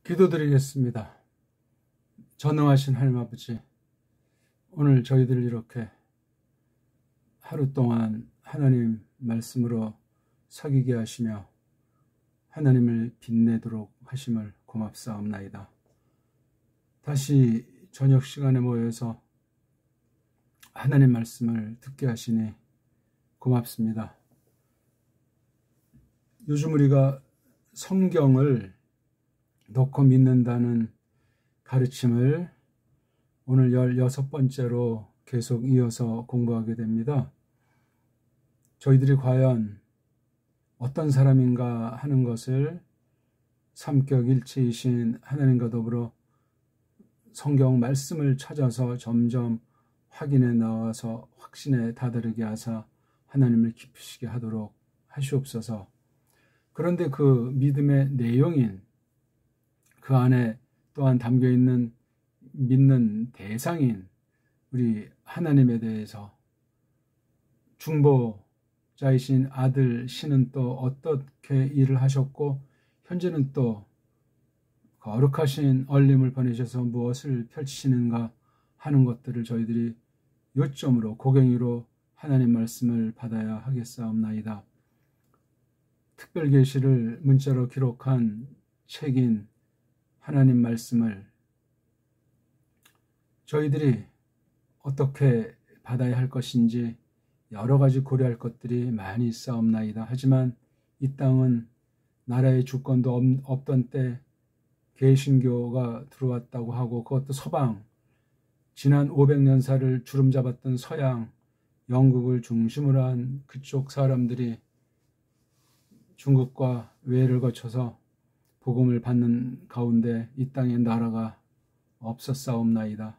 기도드리겠습니다. 전능하신 하나님 아버지, 오늘 저희들을 이렇게 하루 동안 하나님 말씀으로 사귀게 하시며 하나님을 빛내도록 하심을 고맙사옵나이다. 다시 저녁 시간에 모여서 하나님 말씀을 듣게 하시니 고맙습니다. 요즘 우리가 성경을 놓고 믿는다는 가르침을 오늘 16번째로 계속 이어서 공부하게 됩니다. 저희들이 과연 어떤 사람인가 하는 것을 삼격일체이신 하나님과 더불어 성경 말씀을 찾아서 점점 확인해 나와서 확신에 다다르게 하사 하나님을 기쁘시게 하도록 하시옵소서. 그런데 그 믿음의 내용인 그 안에 또한 담겨있는 믿는 대상인 우리 하나님에 대해서 중보자이신 아들 신은 또 어떻게 일을 하셨고 현재는 또 거룩하신 얼림을 보내셔서 무엇을 펼치시는가 하는 것들을 저희들이 요점으로 고갱이로 하나님 말씀을 받아야 하겠사옵나이다. 특별 계시를 문자로 기록한 책인 하나님 말씀을 저희들이 어떻게 받아야 할 것인지 여러 가지 고려할 것들이 많이 있사옵나이다. 하지만 이 땅은 나라의 주권도 없던 때 개신교가 들어왔다고 하고 그것도 서방, 지난 500년사를 주름잡았던 서양, 영국을 중심으로 한 그쪽 사람들이 중국과 외를 거쳐서 복음을 받는 가운데 이 땅에 나라가 없었사옵나이다.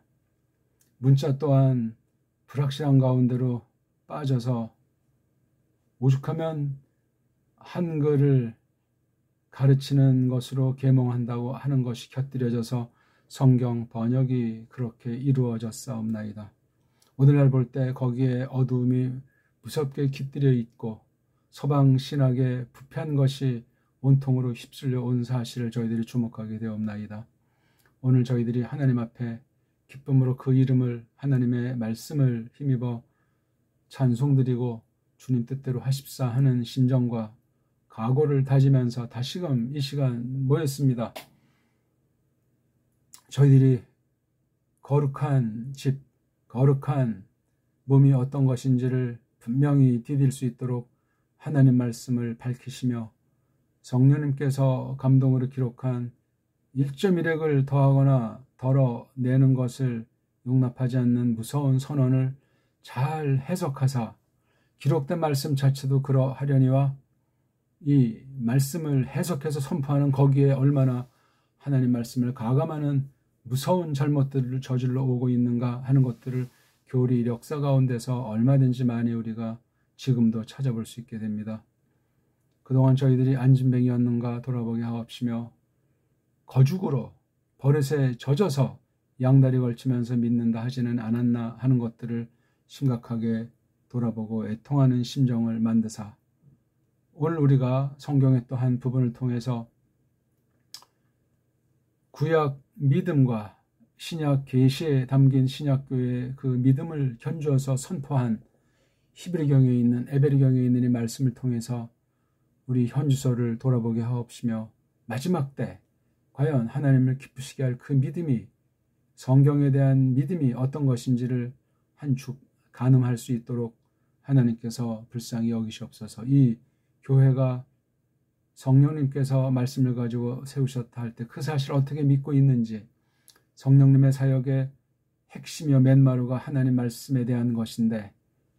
문자 또한 불확실한 가운데로 빠져서 오죽하면 한글을 가르치는 것으로 계몽한다고 하는 것이 곁들여져서 성경 번역이 그렇게 이루어졌사옵나이다. 오늘날 볼 때 거기에 어두움이 무섭게 깃들여 있고 서방 신학에 부패한 것이 온통으로 휩쓸려 온 사실을 저희들이 주목하게 되옵나이다. 오늘 저희들이 하나님 앞에 기쁨으로 그 이름을 하나님의 말씀을 힘입어 찬송드리고 주님 뜻대로 하십사 하는 심정과 각오를 다지면서 다시금 이 시간 모였습니다. 저희들이 거룩한 집, 거룩한 몸이 어떤 것인지를 분명히 디딜 수 있도록 하나님 말씀을 밝히시며 성령님께서 감동으로 기록한 1.1핵을 더하거나 덜어내는 것을 용납하지 않는 무서운 선언을 잘 해석하사 기록된 말씀 자체도 그러하려니와 이 말씀을 해석해서 선포하는 거기에 얼마나 하나님 말씀을 가감하는 무서운 잘못들을 저질러 오고 있는가 하는 것들을 교리 역사 가운데서 얼마든지 많이 우리가 지금도 찾아볼 수 있게 됩니다. 그동안 저희들이 안진뱅이였는가 돌아보게 하옵시며 거죽으로 버릇에 젖어서 양다리 걸치면서 믿는다 하지는 않았나 하는 것들을 심각하게 돌아보고 애통하는 심정을 만드사 오늘 우리가 성경의 또 한 부분을 통해서 구약 믿음과 신약 계시에 담긴 신약교회의 그 믿음을 견주어서 선포한 히브리경에 있는 에베리경에 있는 이 말씀을 통해서 우리 현주소를 돌아보게 하옵시며 마지막 때 과연 하나님을 기쁘시게 할 그 믿음이 성경에 대한 믿음이 어떤 것인지를 한 주 가늠할 수 있도록 하나님께서 불쌍히 여기시옵소서. 이 교회가 성령님께서 말씀을 가지고 세우셨다 할 때 그 사실을 어떻게 믿고 있는지 성령님의 사역의 핵심이요 맨마루가 하나님 말씀에 대한 것인데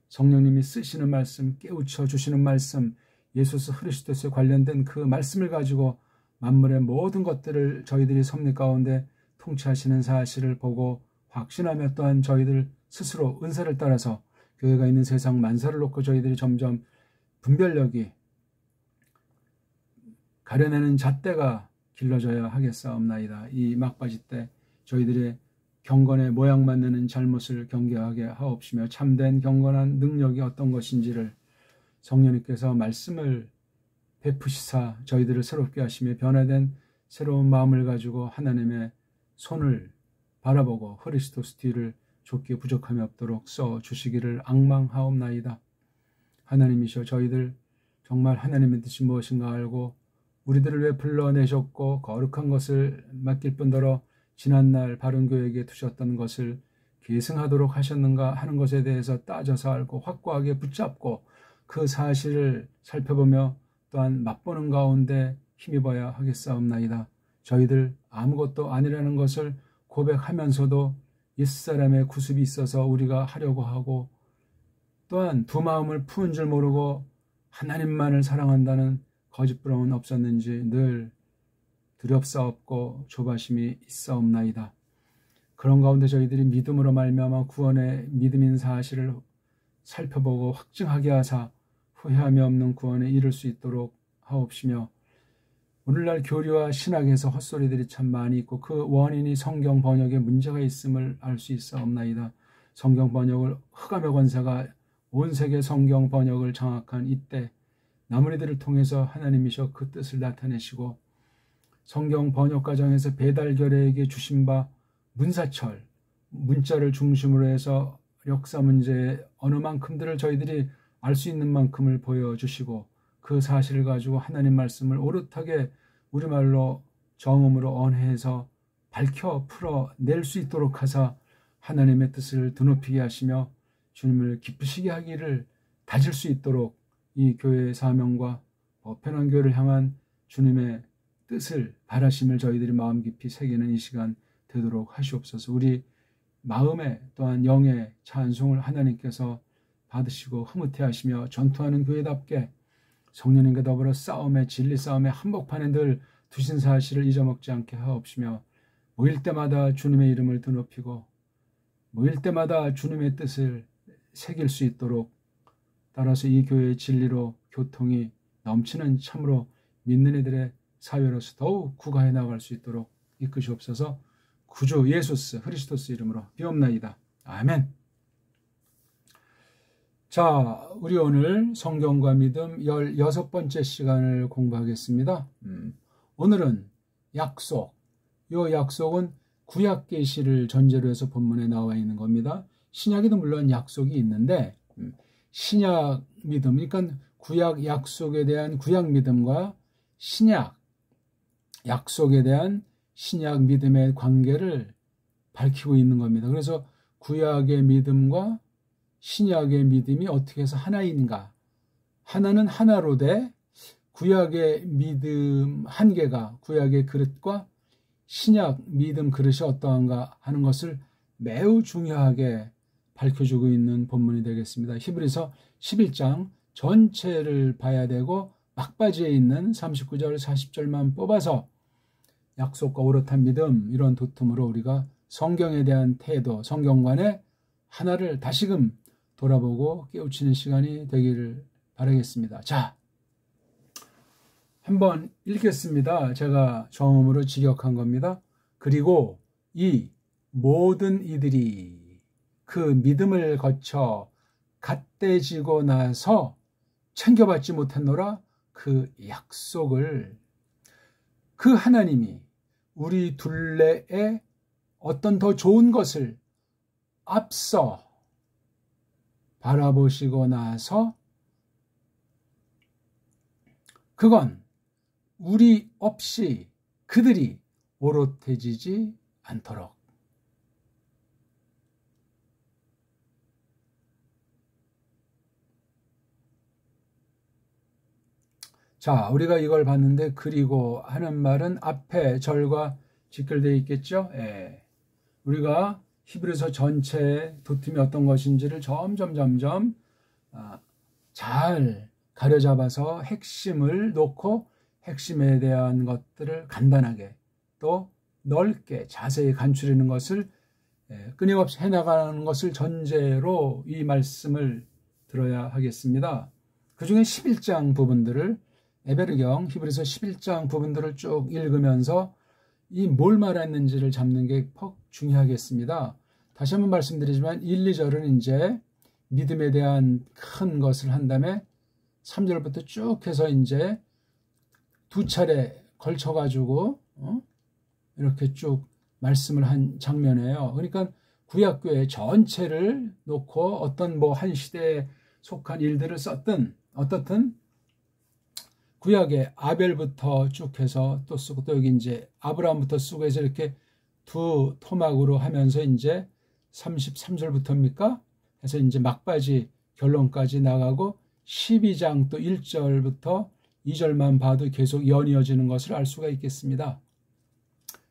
성령님이 쓰시는 말씀, 깨우쳐 주시는 말씀, 예수 그리스도에 관련된 그 말씀을 가지고 만물의 모든 것들을 저희들이 섭리 가운데 통치하시는 사실을 보고 확신하며 또한 저희들 스스로 은사를 따라서 교회가 있는 세상 만사를 놓고 저희들이 점점 분별력이 가려내는 잣대가 길러져야 하겠사옵나이다. 이 막바지 때 저희들의 경건의 모양 만드는 잘못을 경계하게 하옵시며 참된 경건한 능력이 어떤 것인지를 성령님께서 말씀을 베푸시사 저희들을 새롭게 하시며 변화된 새로운 마음을 가지고 하나님의 손을 바라보고 그리스도스 뒤를 좁게 부족함이 없도록 써주시기를 앙망하옵나이다. 하나님이시여, 저희들 정말 하나님의 뜻이 무엇인가 알고 우리들을 왜 불러내셨고 거룩한 것을 맡길 뿐더러 지난날 바른 교회에게 두셨던 것을 계승하도록 하셨는가 하는 것에 대해서 따져서 알고 확고하게 붙잡고 그 사실을 살펴보며 또한 맛보는 가운데 힘입어야 하겠사옵나이다. 저희들 아무것도 아니라는 것을 고백하면서도 옛사람의 구습이 있어서 우리가 하려고 하고, 또한 두 마음을 푸는 줄 모르고 하나님만을 사랑한다는 거짓부렁은 없었는지 늘 두렵사옵고 조바심이 있사옵나이다. 그런 가운데 저희들이 믿음으로 말미암아 구원의 믿음인 사실을 살펴보고 확증하게 하사 후회함이 없는 구원에 이를 수 있도록 하옵시며, 오늘날 교리와 신학에서 헛소리들이 참 많이 있고 그 원인이 성경 번역에 문제가 있음을 알 수 있사옵나이다. 성경 번역을 흑암의 권세가 온 세계 성경 번역을 장악한 이때 나무리들을 통해서 하나님이셔 그 뜻을 나타내시고, 성경 번역 과정에서 배달결에게 주신 바 문사철, 문자를 중심으로 해서 역사 문제의 어느 만큼들을 저희들이 알 수 있는 만큼을 보여주시고, 그 사실을 가지고 하나님 말씀을 오롯하게 우리말로 정음으로 언해해서 밝혀 풀어낼 수 있도록 하사 하나님의 뜻을 드높이게 하시며 주님을 기쁘시게 하기를 다질 수 있도록 이 교회의 사명과 편한 교회를 향한 주님의 뜻을 바라심을 저희들이 마음 깊이 새기는 이 시간 되도록 하시옵소서. 우리 마음에 또한 영의 찬송을 하나님께서 받으시고 흐뭇해 하시며 전투하는 교회답게 성령님과 더불어 싸움에, 진리 싸움에 한복판에 늘 두신 사실을 잊어먹지 않게 하옵시며, 모일 때마다 주님의 이름을 드높이고 모일 때마다 주님의 뜻을 새길 수 있도록, 따라서 이 교회의 진리로 교통이 넘치는 참으로 믿는 이들의 사회로서 더욱 구가해 나갈 수 있도록 이끄시옵소서. 구주 예수스 그리스도스 이름으로 비옵나이다. 아멘. 자, 우리 오늘 성경과 믿음 16번째 시간을 공부하겠습니다. 오늘은 약속. 이 약속은 구약 계시를 전제로 해서 본문에 나와 있는 겁니다. 신약에도 물론 약속이 있는데 신약 믿음, 그러니까 구약 약속에 대한 구약 믿음과 신약 약속에 대한 신약 믿음의 관계를 밝히고 있는 겁니다. 그래서 구약의 믿음과 신약의 믿음이 어떻게 해서 하나인가? 하나는 하나로 돼 구약의 믿음 한 개가 구약의 그릇과 신약 믿음 그릇이 어떠한가 하는 것을 매우 중요하게 밝혀주고 있는 본문이 되겠습니다. 히브리서 11장 전체를 봐야 되고 막바지에 있는 39절 40절만 뽑아서 약속과 오롯한 믿음, 이런 도tum으로 우리가 성경에 대한 태도, 성경관의 하나를 다시금 돌아보고 깨우치는 시간이 되기를 바라겠습니다. 자, 한번 읽겠습니다. 제가 정음으로 직역한 겁니다. 그리고 이 모든 이들이 그 믿음을 거쳐 갓대지고 나서 챙겨받지 못했노라. 그 약속을 그 하나님이 우리 둘레에 어떤 더 좋은 것을 앞서 바라보시고 나서 그건 우리 없이 그들이 오롯해지지 않도록. 자, 우리가 이걸 봤는데 그리고 하는 말은 앞에 절과 직결되어 있겠죠? 예. 우리가 히브리서 전체의 도툼이 어떤 것인지를 점점 잘 가려잡아서 핵심을 놓고 핵심에 대한 것들을 간단하게 또 넓게 자세히 간추리는 것을 끊임없이 해나가는 것을 전제로 이 말씀을 들어야 하겠습니다. 그 중에 11장 부분들을 에베르경 히브리서 11장 부분들을 쭉 읽으면서 이 뭘 말했는지를 잡는 게 퍽 중요하겠습니다. 다시 한번 말씀드리지만 1, 2절은 이제 믿음에 대한 큰 것을 한 다음에 3절부터 쭉 해서 이제 두 차례 걸쳐가지고 이렇게 쭉 말씀을 한 장면이에요. 그러니까 구약교회 전체를 놓고 어떤 뭐 한 시대에 속한 일들을 썼든 어떻든 구약에 아벨부터 쭉 해서 또 쓰고 또 여기 이제 아브라함부터 쓰고 해서 이렇게 두 토막으로 하면서 이제 33절부터입니까? 해서 이제 막바지 결론까지 나가고 12장 또 1절부터 2절만 봐도 계속 연이어지는 것을 알 수가 있겠습니다.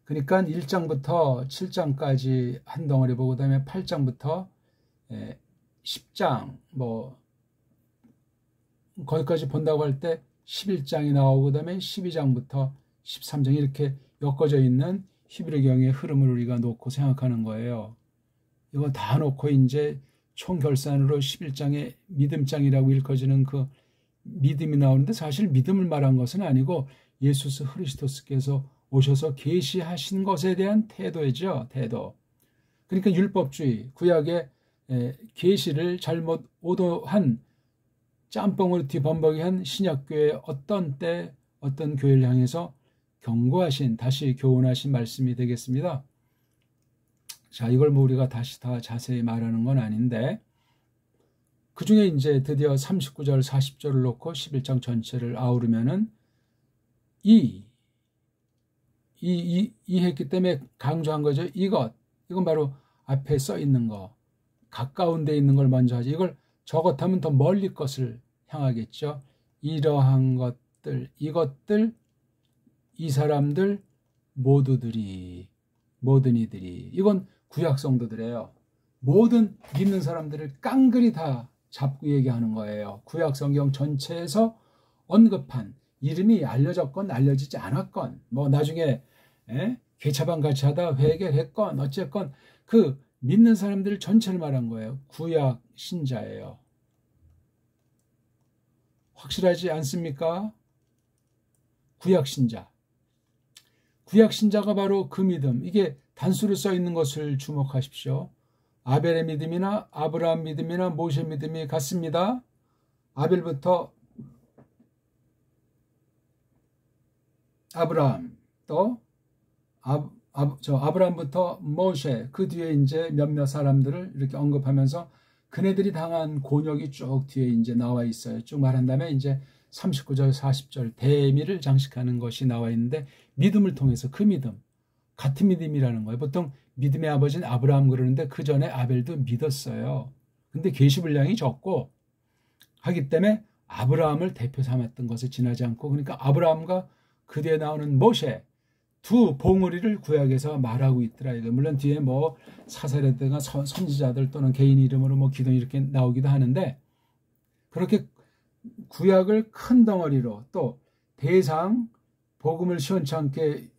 그러니까 1장부터 7장까지 한 덩어리 보고 그다음에 8장부터 10장 뭐 거기까지 본다고 할 때 11장이 나오고 그다음에 12장부터 13장 이렇게 엮어져 있는 히브리경의 흐름을 우리가 놓고 생각하는 거예요. 이거 다 놓고 이제 총결산으로 11장의 믿음장이라고 읽어지는 그 믿음이 나오는데 사실 믿음을 말한 것은 아니고 예수 그리스도께서 오셔서 계시하신 것에 대한 태도이죠. 태도. 그러니까 율법주의, 구약의 계시를 잘못 오도한 짬뽕으로 뒤범벅이한 신약교회의 어떤 때 어떤 교회를 향해서 경고하신 다시 교훈하신 말씀이 되겠습니다. 자, 이걸 뭐 우리가 다시 다 자세히 말하는 건 아닌데 그 중에 이제 드디어 39절 40절을 놓고 11장 전체를 아우르면은 이했기 때문에 강조한 거죠. 이건 바로 앞에 써 있는 거, 가까운 데 있는 걸 먼저 하지. 이걸 저것하면 더 멀리 것을 향하겠죠. 이러한 것들, 이것들, 이 사람들 모든 이들이 이건 구약 성도들이에요. 모든 믿는 사람들을 깡그리 다 잡고 얘기하는 거예요. 구약 성경 전체에서 언급한 이름이 알려졌건 알려지지 않았건 뭐 나중에 개차반 같이 하다 회개했건 어쨌건 그 믿는 사람들 전체를 말한 거예요. 구약 신자예요. 확실하지 않습니까? 구약 신자. 구약 신자가 바로 그 믿음. 이게 단수로 써 있는 것을 주목하십시오. 아벨의 믿음이나 아브라함 믿음이나 모세 믿음이 같습니다. 아벨부터 아브라함 또 아브라함부터 모세 그 뒤에 이제 몇몇 사람들을 이렇게 언급하면서 그네들이 당한 곤욕이 쭉 뒤에 이제 나와 있어요. 쭉 말한 다음에 이제 39절 40절 대미를 장식하는 것이 나와 있는데 믿음을 통해서 그 믿음 같은 믿음이라는 거예요. 보통 믿음의 아버지는 아브라함 그러는데 그 전에 아벨도 믿었어요. 근데 계시 분량이 적고 하기 때문에 아브라함을 대표 삼았던 것을 지나지 않고 그러니까 아브라함과 그 뒤에 나오는 모세 두 봉우리를 구약에서 말하고 있더라. 물론 뒤에 뭐 사사라든가 선지자들 또는 개인 이름으로 뭐 기도 이렇게 나오기도 하는데 그렇게 구약을 큰 덩어리로 또 대상 복음을 시원찮게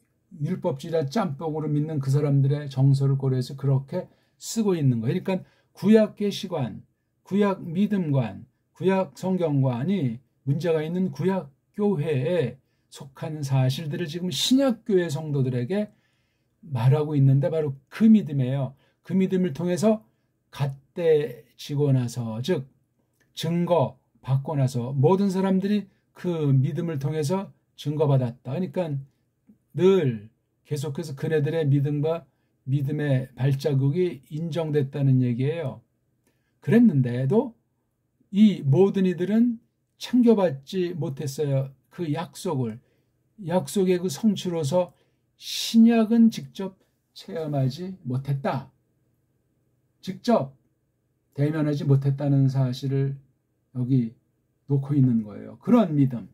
율법주의라 짬뽕으로 믿는 그 사람들의 정서를 고려해서 그렇게 쓰고 있는 거예요. 그러니까 구약 계시관, 구약 믿음관, 구약 성경관이 문제가 있는 구약 교회에 속한 사실들을 지금 신약교회 성도들에게 말하고 있는데 바로 그 믿음이에요. 그 믿음을 통해서 갓대지고 나서 즉 증거 받고 나서 모든 사람들이 그 믿음을 통해서 증거받았다. 그러니까 늘 계속해서 그네들의 믿음과 믿음의 발자국이 인정됐다는 얘기예요. 그랬는데도 이 모든 이들은 챙겨받지 못했어요. 그 약속의 그 성취로서 신약은 직접 체험하지 못했다. 직접 대면하지 못했다는 사실을 여기 놓고 있는 거예요. 그런 믿음.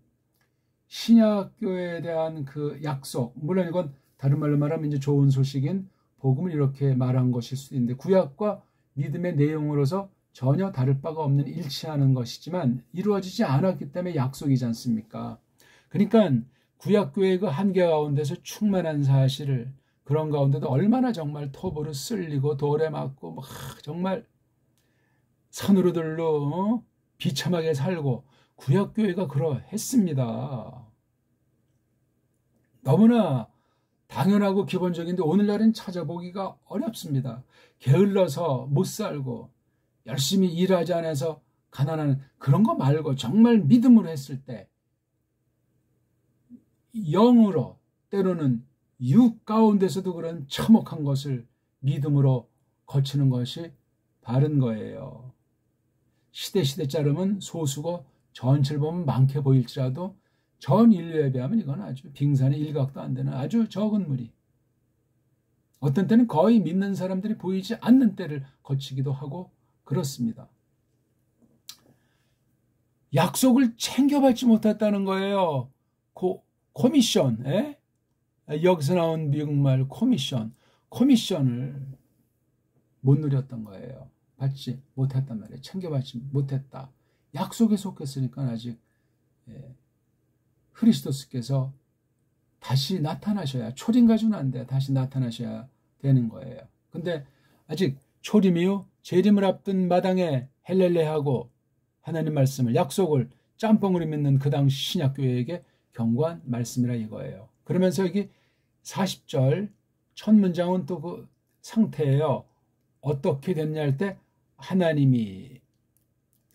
신약교회에 대한 그 약속. 물론 이건 다른 말로 말하면 이제 좋은 소식인 복음을 이렇게 말한 것일 수도 있는데 구약과 믿음의 내용으로서 전혀 다를 바가 없는 일치하는 것이지만 이루어지지 않았기 때문에 약속이지 않습니까? 그러니까 구약교회의 그 한계 가운데서 충만한 사실을 그런 가운데도 얼마나 정말 톱으로 쓸리고 돌에 맞고 막 정말 산으로들로 비참하게 살고 구약교회가 그러했습니다. 너무나 당연하고 기본적인데 오늘날은 찾아보기가 어렵습니다. 게을러서 못 살고 열심히 일하지 않아서 가난한 그런 거 말고 정말 믿음으로 했을 때 영으로 때로는 육 가운데서도 그런 참혹한 것을 믿음으로 거치는 것이 바른 거예요. 시대 자름은 소수고 전체를 보면 많게 보일지라도 전 인류에 비하면 이건 아주 빙산의 일각도 안 되는 아주 적은 무리. 어떤 때는 거의 믿는 사람들이 보이지 않는 때를 거치기도 하고 그렇습니다. 약속을 챙겨받지 못했다는 거예요. 코미션, 여기서 나온 미국말 코미션을 못 누렸던 거예요. 받지 못했단 말이에요. 챙겨받지 못했다. 약속에 속했으니까 아직 그리스도께서 다시 나타나셔야, 초림 가지고는 안 돼. 다시 나타나셔야 되는 거예요. 근데 아직 초림이요, 재림을 앞둔 마당에 헬렐레하고 하나님 말씀을, 약속을 짬뽕으로 믿는 그 당시 신약교회에게 경고한 말씀이라 이거예요. 그러면서 여기 40절 첫 문장은 또 그 상태예요. 어떻게 됐냐 할 때 하나님이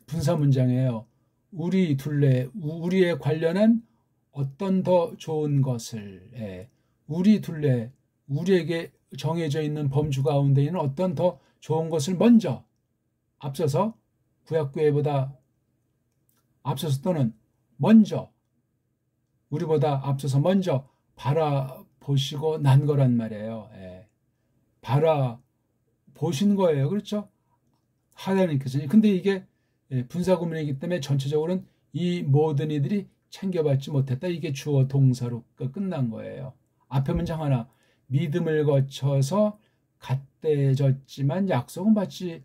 분사 문장이에요. 우리 둘레, 우리에 관련한 어떤 더 좋은 것을, 우리 둘레, 우리에게 정해져 있는 범주 가운데 있는 어떤 더 좋은 것을 먼저 앞서서, 구약교회보다 앞서서 또는 먼저, 우리보다 앞서서 먼저 바라보시고 난 거란 말이에요. 바라보신 거예요. 그렇죠? 하나님께서는. 근데 이게 분사구문이기 때문에 전체적으로는 이 모든 이들이 챙겨받지 못했다. 이게 주어 동사로 끝난 거예요. 앞에 문장 하나, 믿음을 거쳐서 갓대졌지만 약속은 받지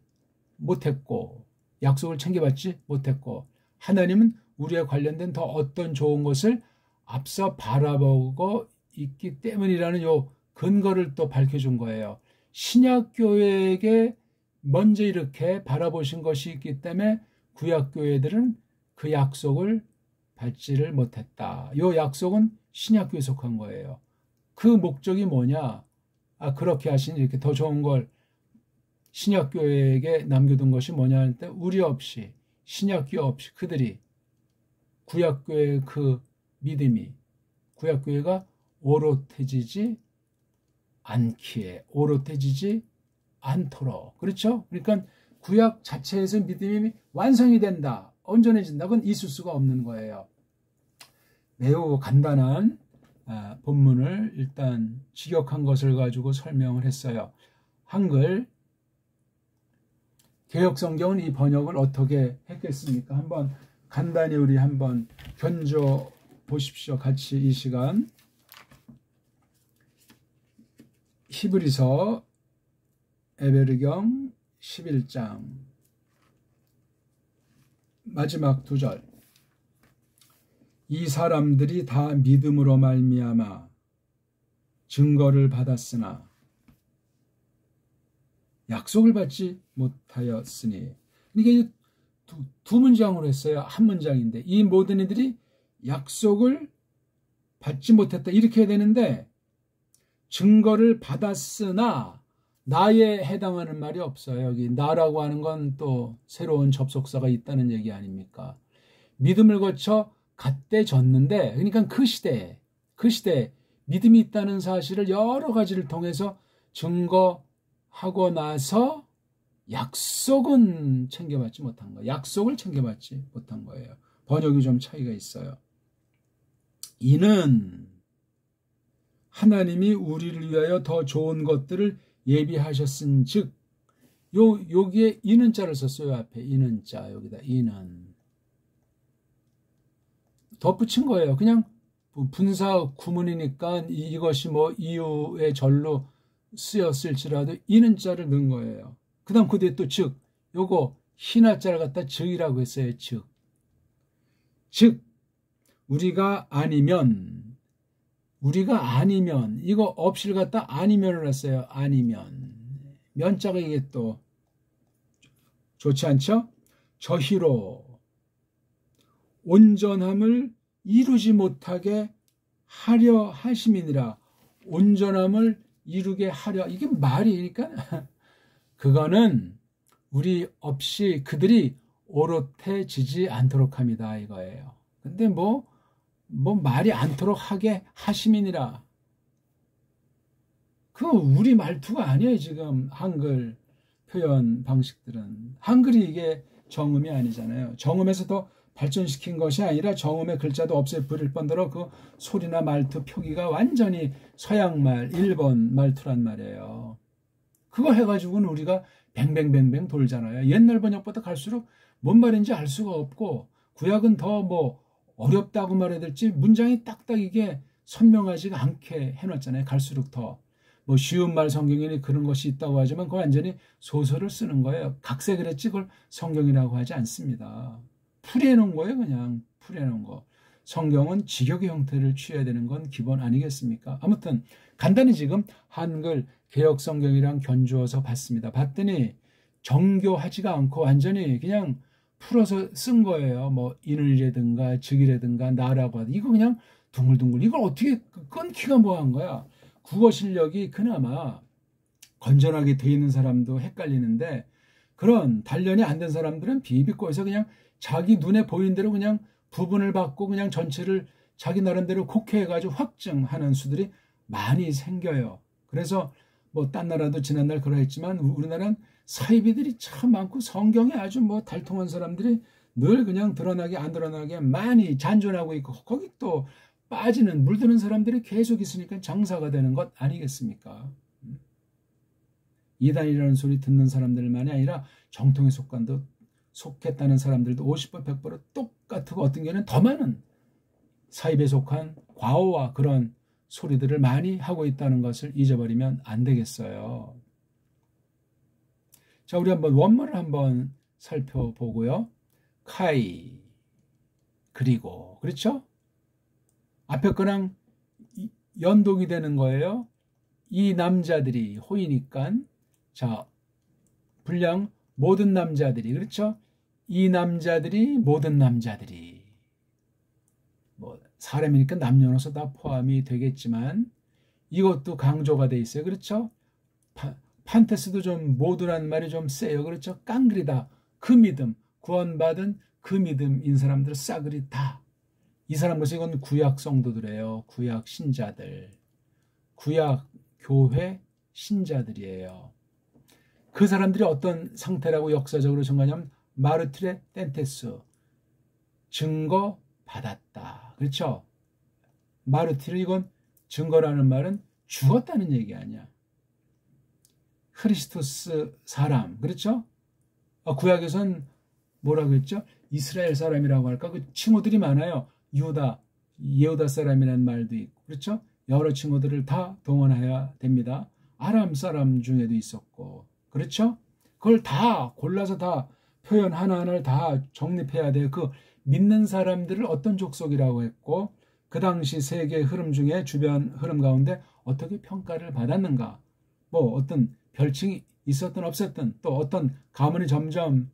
못했고, 약속을 챙겨받지 못했고, 하나님은 우리에 관련된 더 어떤 좋은 것을 앞서 바라보고 있기 때문이라는 요 근거를 또 밝혀준 거예요. 신약교회에게 먼저 이렇게 바라보신 것이 있기 때문에 구약교회들은 그 약속을 받지를 못했다. 요 약속은 신약교회에 속한 거예요. 그 목적이 뭐냐? 그렇게 하신 이렇게 더 좋은 걸 신약교회에게 남겨둔 것이 뭐냐 할 때, 우리 없이, 신약교회 없이 그들이 구약교회의 그 믿음이, 구약교회가 오롯해지지 않기에, 오롯해지지 않도록. 그렇죠? 그러니까 구약 자체에서 믿음이 완성이 된다, 온전해진다, 그건 있을 수가 없는 거예요. 매우 간단한 본문을 일단 직역한 것을 가지고 설명을 했어요. 한글 개역성경은 이 번역을 어떻게 했겠습니까? 한번 간단히 우리 한번 견줘 보십시오. 같이 이 시간. 히브리서 에베르경 11장 마지막 2절. 이 사람들이 다 믿음으로 말미암아 증거를 받았으나 약속을 받지 못하였으니. 이게 두 문장으로 했어요. 한 문장인데, 이 모든 이들이 약속을 받지 못했다 이렇게 해야 되는데, 증거를 받았으나 나에 해당하는 말이 없어요. 여기 나라고 하는 건 또 새로운 접속사가 있다는 얘기 아닙니까? 믿음을 거쳐 갓대졌는데, 그러니까 그 시대에 믿음이 있다는 사실을 여러 가지를 통해서 증거하고 나서 약속은 챙겨받지 못한 거예요. 약속을 챙겨받지 못한 거예요. 번역이 좀 차이가 있어요. 이는 하나님이 우리를 위하여 더 좋은 것들을 예비하셨은 즉, 여기에 이는 자를 썼어요. 앞에 이는 자, 여기다 이는 덧붙인 거예요. 그냥 분사 구문이니까 이것이 뭐 이유의 절로 쓰였을지라도 이는 자를 넣은 거예요. 그 다음 그 뒤에 또 즉, 요거 희나자를 갖다 즉이라고 했어요. 즉 우리가 아니면 이거 없이를 갖다 아니면을 했어요. 아니면 면자가 이게 또 좋지 않죠? 저희로 온전함을 이루지 못하게 하려 하심이니라. 온전함을 이루게 하려, 이게 말이니까 그거는 우리 없이 그들이 오롯해지지 않도록 합니다 이거예요. 근데 뭐 말이 않도록 하게 하심이니라. 그 우리 말투가 아니에요. 지금 한글 표현 방식들은. 한글이 이게 정음이 아니잖아요. 정음에서 더 발전시킨 것이 아니라 정음의 글자도 없애버릴 뿐더러 그 소리나 말투 표기가 완전히 서양말, 일본 말투란 말이에요. 그거 해가지고는 우리가 뱅뱅뱅뱅 돌잖아요. 옛날 번역보다 갈수록 뭔 말인지 알 수가 없고, 구약은 더 뭐 어렵다고 말해야 될지 문장이 딱딱 이게 선명하지가 않게 해놨잖아요. 갈수록 더. 뭐 쉬운 말 성경에는 그런 것이 있다고 하지만 그건 완전히 소설을 쓰는 거예요. 각색을 했지 그걸 성경이라고 하지 않습니다. 풀이해놓은 거예요. 그냥 풀이해놓은 거. 성경은 직역의 형태를 취해야 되는 건 기본 아니겠습니까? 아무튼 간단히 지금 한글 개역 성경이랑 견주어서 봤습니다. 봤더니 정교하지가 않고 완전히 그냥 풀어서 쓴 거예요. 뭐 인을이라든가 즉이라든가 나라고 하든 이거 그냥 둥글둥글 이걸 어떻게 끊기가 뭐한 거야. 국어 실력이 그나마 건전하게 돼 있는 사람도 헷갈리는데 그런 단련이 안 된 사람들은 비비꼬에서 그냥 자기 눈에 보이는 대로 그냥 부분을 받고 그냥 전체를 자기 나름대로 곡해해가지고 확증하는 수들이 많이 생겨요. 그래서 뭐 딴 나라도 지난날 그러했지만 우리나라는 사이비들이 참 많고 성경에 아주 뭐 달통한 사람들이 늘 그냥 드러나게 안 드러나게 많이 잔존하고 있고 거기 또 빠지는 물드는 사람들이 계속 있으니까 장사가 되는 것 아니겠습니까? 이단이라는 소리 듣는 사람들만이 아니라 정통에 속했다는 사람들도 50번 100번은 똑같고 어떤 경우는 더 많은 사입에 속한 과오와 그런 소리들을 많이 하고 있다는 것을 잊어버리면 안 되겠어요. 자, 우리 한번 원문을 한번 살펴보고요. 카이 그리고 그렇죠? 앞에 거랑 연동이 되는 거예요. 이 남자들이 호이니까 자 분량 모든 남자들이 그렇죠? 이 남자들이 모든 남자들이 뭐 사람이니까 남녀노소 다 포함이 되겠지만 이것도 강조가 돼 있어요. 그렇죠? 판테스도 좀 모두란 말이 좀 세요. 그렇죠? 깡그리다 그 믿음 구원받은 그 믿음인 사람들 싸그리 다. 이 사람들은 이건 구약 성도들이에요. 구약 신자들. 구약 교회 신자들이에요. 그 사람들이 어떤 상태라고 역사적으로 정하냐면 마르티레 텐테스 증거 받았다. 그렇죠? 마르티르 이건 증거라는 말은 죽었다는 얘기 아니야. 크리스토스 사람 그렇죠? 구약에선 뭐라고 했죠? 이스라엘 사람이라고 할까? 그 칭호들이 많아요. 유다, 예후다 사람이라는 말도 있고 그렇죠? 여러 칭호들을 다 동원해야 됩니다. 아람 사람 중에도 있었고 그렇죠? 그걸 다 골라서 다 표현 하나하나를 다 정립해야 돼요. 그 믿는 사람들을 어떤 족속이라고 했고 그 당시 세계 흐름 중에 주변 흐름 가운데 어떻게 평가를 받았는가 뭐 어떤 별칭이 있었든 없었든 또 어떤 가문이 점점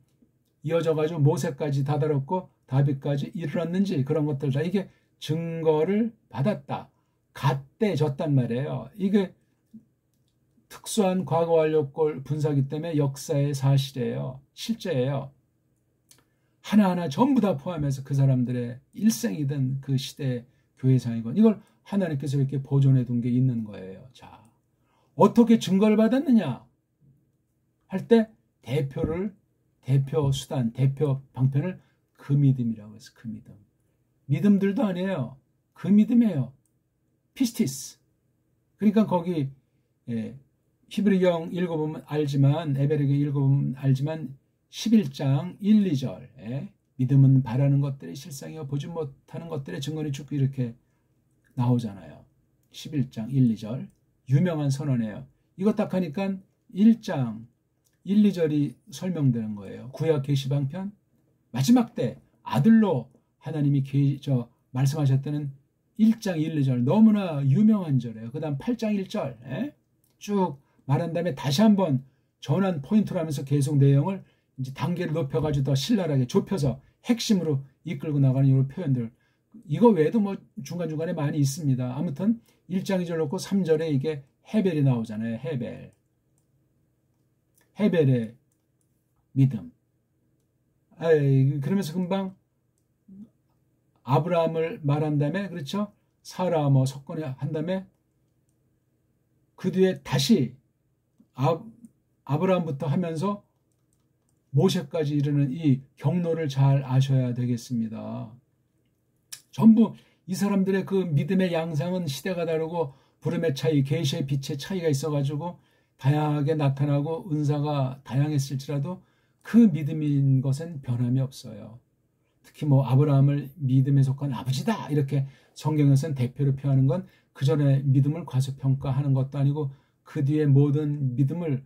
이어져가지고 모세까지 다다랐고 다윗까지 이르렀는지 그런 것들 다 이게 증거를 받았다. 갓대졌단 말이에요. 이게 특수한 과거 완료골 분사기 때문에 역사의 사실이에요. 실제예요. 하나하나 전부 다 포함해서 그 사람들의 일생이든 그 시대의 교회상이건 이걸 하나님께서 이렇게 보존해 둔 게 있는 거예요. 자, 어떻게 증거를 받았느냐 할 때 대표 수단, 대표 방편을 그 믿음이라고 해서 그 믿음. 믿음들도 아니에요. 그 믿음이에요. 피스티스. 그러니까 거기 히브리경 읽어보면 알지만 에베르기 읽어보면 알지만 11장 1, 2절 믿음은 바라는 것들의 실상이요 보지 못하는 것들의 증거니 죽고 이렇게 나오잖아요. 11장 1, 2절 유명한 선언이에요. 이거 딱 하니까 1장 1, 2절이 설명되는 거예요. 구약 계시방편 마지막 때 아들로 하나님이 말씀하셨다는 1장 1, 2절 너무나 유명한 절이에요. 그 다음 8장 1절 쭉 말한 다음에 다시 한번 전환 포인트로 하면서 계속 내용을 이제 단계를 높여가지고 더 신랄하게 좁혀서 핵심으로 이끌고 나가는 이런 표현들 이거 외에도 뭐 중간중간에 많이 있습니다. 아무튼 1장 2절 놓고 3절에 이게 헤벨이 나오잖아요. 헤벨의 믿음. 그러면서 금방 아브라함을 말한 다음에 그렇죠? 사라 뭐 석권에 한 다음에 그 뒤에 다시 아브라함부터 하면서 모세까지 이르는 이 경로를 잘 아셔야 되겠습니다. 전부 이 사람들의 그 믿음의 양상은 시대가 다르고 부름의 차이, 계시의 빛의 차이가 있어가지고 다양하게 나타나고 은사가 다양했을지라도 그 믿음인 것은 변함이 없어요. 특히 뭐 아브라함을 믿음에 속한 아버지다 이렇게 성경에서는 대표로 표하는 건 그 전에 믿음을 과소평가하는 것도 아니고 그 뒤에 모든 믿음을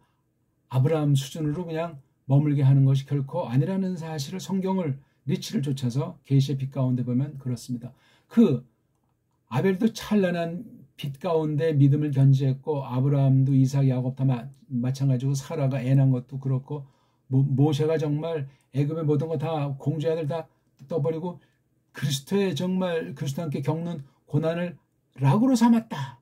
아브라함 수준으로 그냥 머물게 하는 것이 결코 아니라는 사실을 성경을 리치를 쫓아서 계시의 빛 가운데 보면 그렇습니다. 그 아벨도 찬란한 빛 가운데 믿음을 견지했고 아브라함도 이삭, 야곱 다 마찬가지고 사라가 애 낳은 것도 그렇고 모세가 정말 애굽의 모든 거 다 공주의 아들 다 떠버리고 그리스도의 정말 그리스도와 함께 겪는 고난을 락으로 삼았다.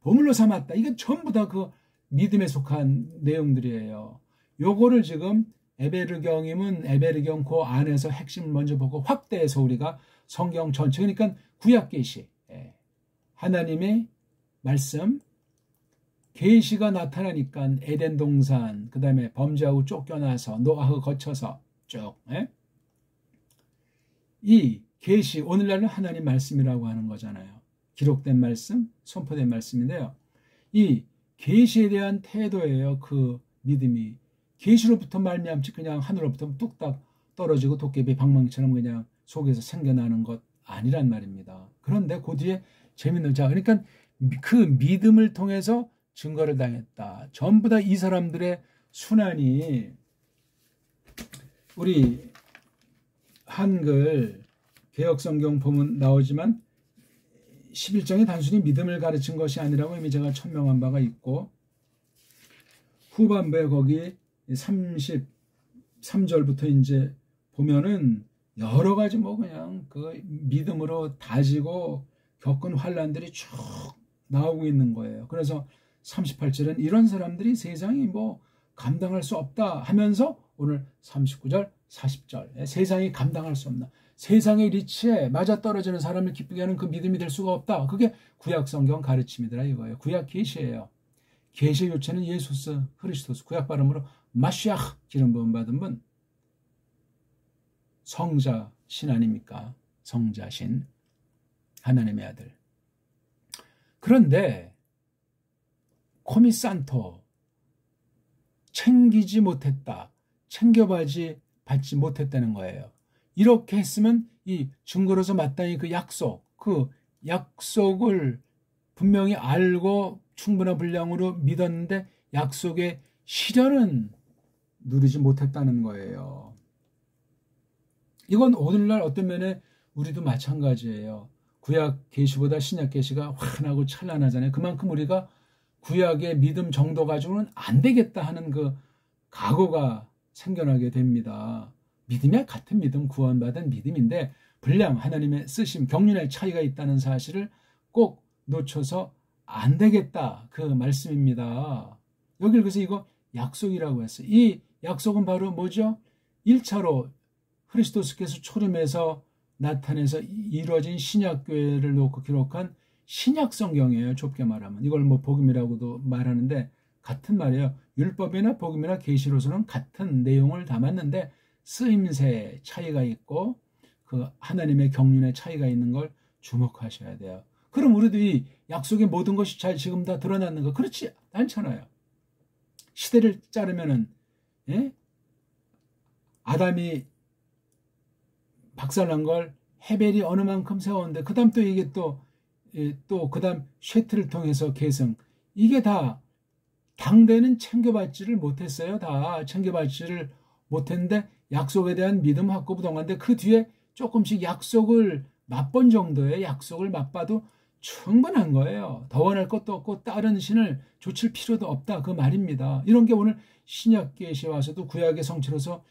보물로 삼았다. 이게 전부 다 그 믿음에 속한 내용들이에요. 요거를 지금 에베르경임은 에베르경 그 안에서 핵심을 먼저 보고 확대해서 우리가 성경 전체 그러니까 구약 계시 하나님의 말씀 계시가 나타나니까 에덴 동산 그 다음에 범죄하고 쫓겨나서 노아흐 거쳐서 쭉 이 계시 오늘날은 하나님 말씀이라고 하는 거잖아요. 기록된 말씀, 선포된 말씀인데요. 이 계시에 대한 태도예요. 그 믿음이 계시로부터 말미암지 그냥 하늘로부터 뚝딱 떨어지고 도깨비 방망이처럼 그냥 속에서 생겨나는 것 아니란 말입니다. 그런데 그 뒤에 재밌는 자 그러니까 그 믿음을 통해서 증거를 당했다. 전부 다 이 사람들의 순환이 우리 한글 개혁성경 보면 나오지만 11장이 단순히 믿음을 가르친 것이 아니라고 이미 제가 천명한 바가 있고 후반부에 거기 33절부터 이제 보면은 여러 가지 뭐 그냥 그 믿음으로 다지고 겪은 환란들이 쭉 나오고 있는 거예요. 그래서 38절은 이런 사람들이 세상이 뭐 감당할 수 없다 하면서 오늘 39절, 40절 세상이 감당할 수 없나. 세상의 리치에 맞아떨어지는 사람을 기쁘게 하는 그 믿음이 될 수가 없다. 그게 구약 성경 가르침이더라 이거예요. 구약 계시예요. 계시의 요체는 예수스 크리스토스 구약 발음으로 마시아흐 기름 부음 받은 분 성자신 아닙니까? 성자신 하나님의 아들. 그런데 코미산토 챙기지 못했다. 챙겨받지 못했다는 거예요. 이렇게 했으면 이 증거로서 마땅히 그 약속을 분명히 알고 충분한 분량으로 믿었는데 약속의 실현은 누리지 못했다는 거예요. 이건 오늘날 어떤 면에 우리도 마찬가지예요. 구약 계시보다 신약 계시가 환하고 찬란하잖아요. 그만큼 우리가 구약의 믿음 정도 가지고는 안 되겠다 하는 그 각오가 생겨나게 됩니다. 믿음이야 같은 믿음, 구원받은 믿음인데 분량, 하나님의 쓰심, 경륜의 차이가 있다는 사실을 꼭 놓쳐서 안 되겠다 그 말씀입니다. 여기 그래서 이거 약속이라고 했어요. 이 약속은 바로 뭐죠? 1차로 그리스도께서 초림해서 나타내서 이루어진 신약교회를 놓고 기록한 신약성경이에요. 좁게 말하면. 이걸 뭐 복음이라고도 말하는데 같은 말이에요. 율법이나 복음이나 계시로서는 같은 내용을 담았는데 쓰임새 차이가 있고 그 하나님의 경륜의 차이가 있는 걸 주목하셔야 돼요. 그럼 우리도 이 약속의 모든 것이 잘 지금 다 드러나는 거 그렇지 않잖아요. 시대를 자르면은 아담이 박살난 걸 헤벨이 어느 만큼 세웠는데 그 다음 또 이게 또 그 다음 쉐트를 통해서 계승 이게 다 당대는 챙겨받지를 못했어요. 다 챙겨받지를 못했는데 약속에 대한 믿음 확고부동한데 그 뒤에 조금씩 약속을 맛본 정도의 약속을 맛봐도 충분한 거예요. 더 원할 것도 없고 다른 신을 좇을 필요도 없다 그 말입니다. 이런 게 오늘 신약 계시에 와서도 구약의 성취로서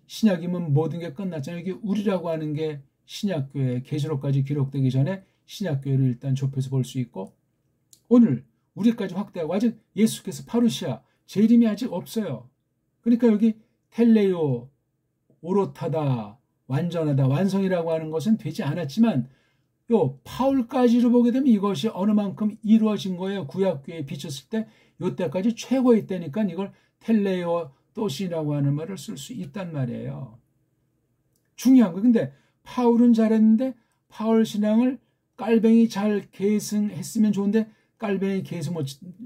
신약이면 모든 게 끝났잖아요. 여기 우리라고 하는 게 신약교회 계시록까지 기록되기 전에 신약교회를 일단 좁혀서 볼 수 있고 오늘 우리까지 확대하고 아직 예수께서 파루시아 재림이 아직 없어요. 그러니까 여기 텔레오 오롯하다 완전하다 완성이라고 하는 것은 되지 않았지만 요 바울까지로 보게 되면 이것이 어느 만큼 이루어진 거예요. 구약교회에 비쳤을 때 요때까지 최고의 때니까 이걸 텔레오 또시라고 하는 말을 쓸 수 있단 말이에요. 중요한 거. 근데 바울은 잘했는데 바울 신앙을 깔뱅이 잘 계승했으면 좋은데 깔뱅이 계승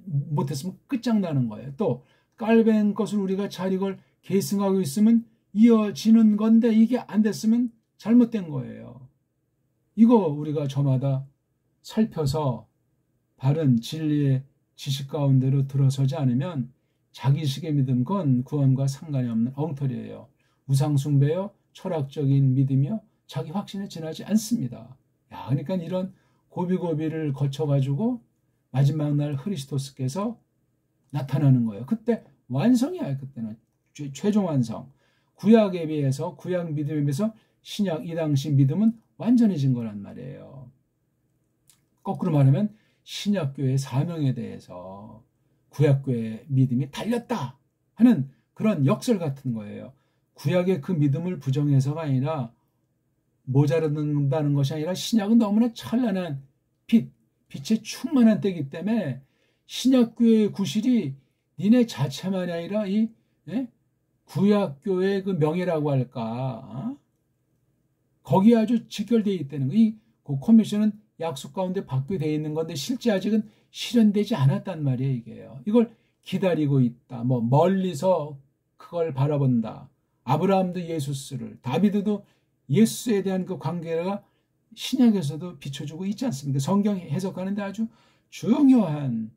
못했으면 끝장나는 거예요. 또 깔뱅이 것을 우리가 잘 이걸 계승하고 있으면 이어지는 건데 이게 안 됐으면 잘못된 거예요. 이거 우리가 저마다 살펴서 바른 진리의 지식 가운데로 들어서지 않으면 자기식의 믿음 건 구원과 상관이 없는 엉터리예요. 우상숭배요, 철학적인 믿음이요, 자기 확신에 지나지 않습니다. 야, 그러니까 이런 고비고비를 거쳐가지고 마지막 날 그리스도께서 나타나는 거예요. 그때 완성이야. 그때는 최종 완성. 구약에 비해서 구약 믿음에 비해서 신약 이 당시 믿음은 완전해진 거란 말이에요. 거꾸로 말하면 신약교회의 사명에 대해서 구약교회의 믿음이 달렸다 하는 그런 역설 같은 거예요. 구약의 그 믿음을 부정해서가 아니라 모자란다는 것이 아니라 신약은 너무나 찬란한 빛에 충만한 때이기 때문에 신약교회의 구실이 니네 자체만이 아니라 이 구약교회의 그 명예라고 할까, 거기에 아주 직결되어 있다는 거. 이 커미션은 약속 가운데 받게 되어 있는 건데 실제 아직은 실현되지 않았단 말이에요. 이게요. 이걸 기다리고 있다. 뭐 멀리서 그걸 바라본다. 아브라함도 예수스를, 다비드도 예수에 대한 그 관계가 신약에서도 비춰주고 있지 않습니까? 성경 해석하는데 아주 중요한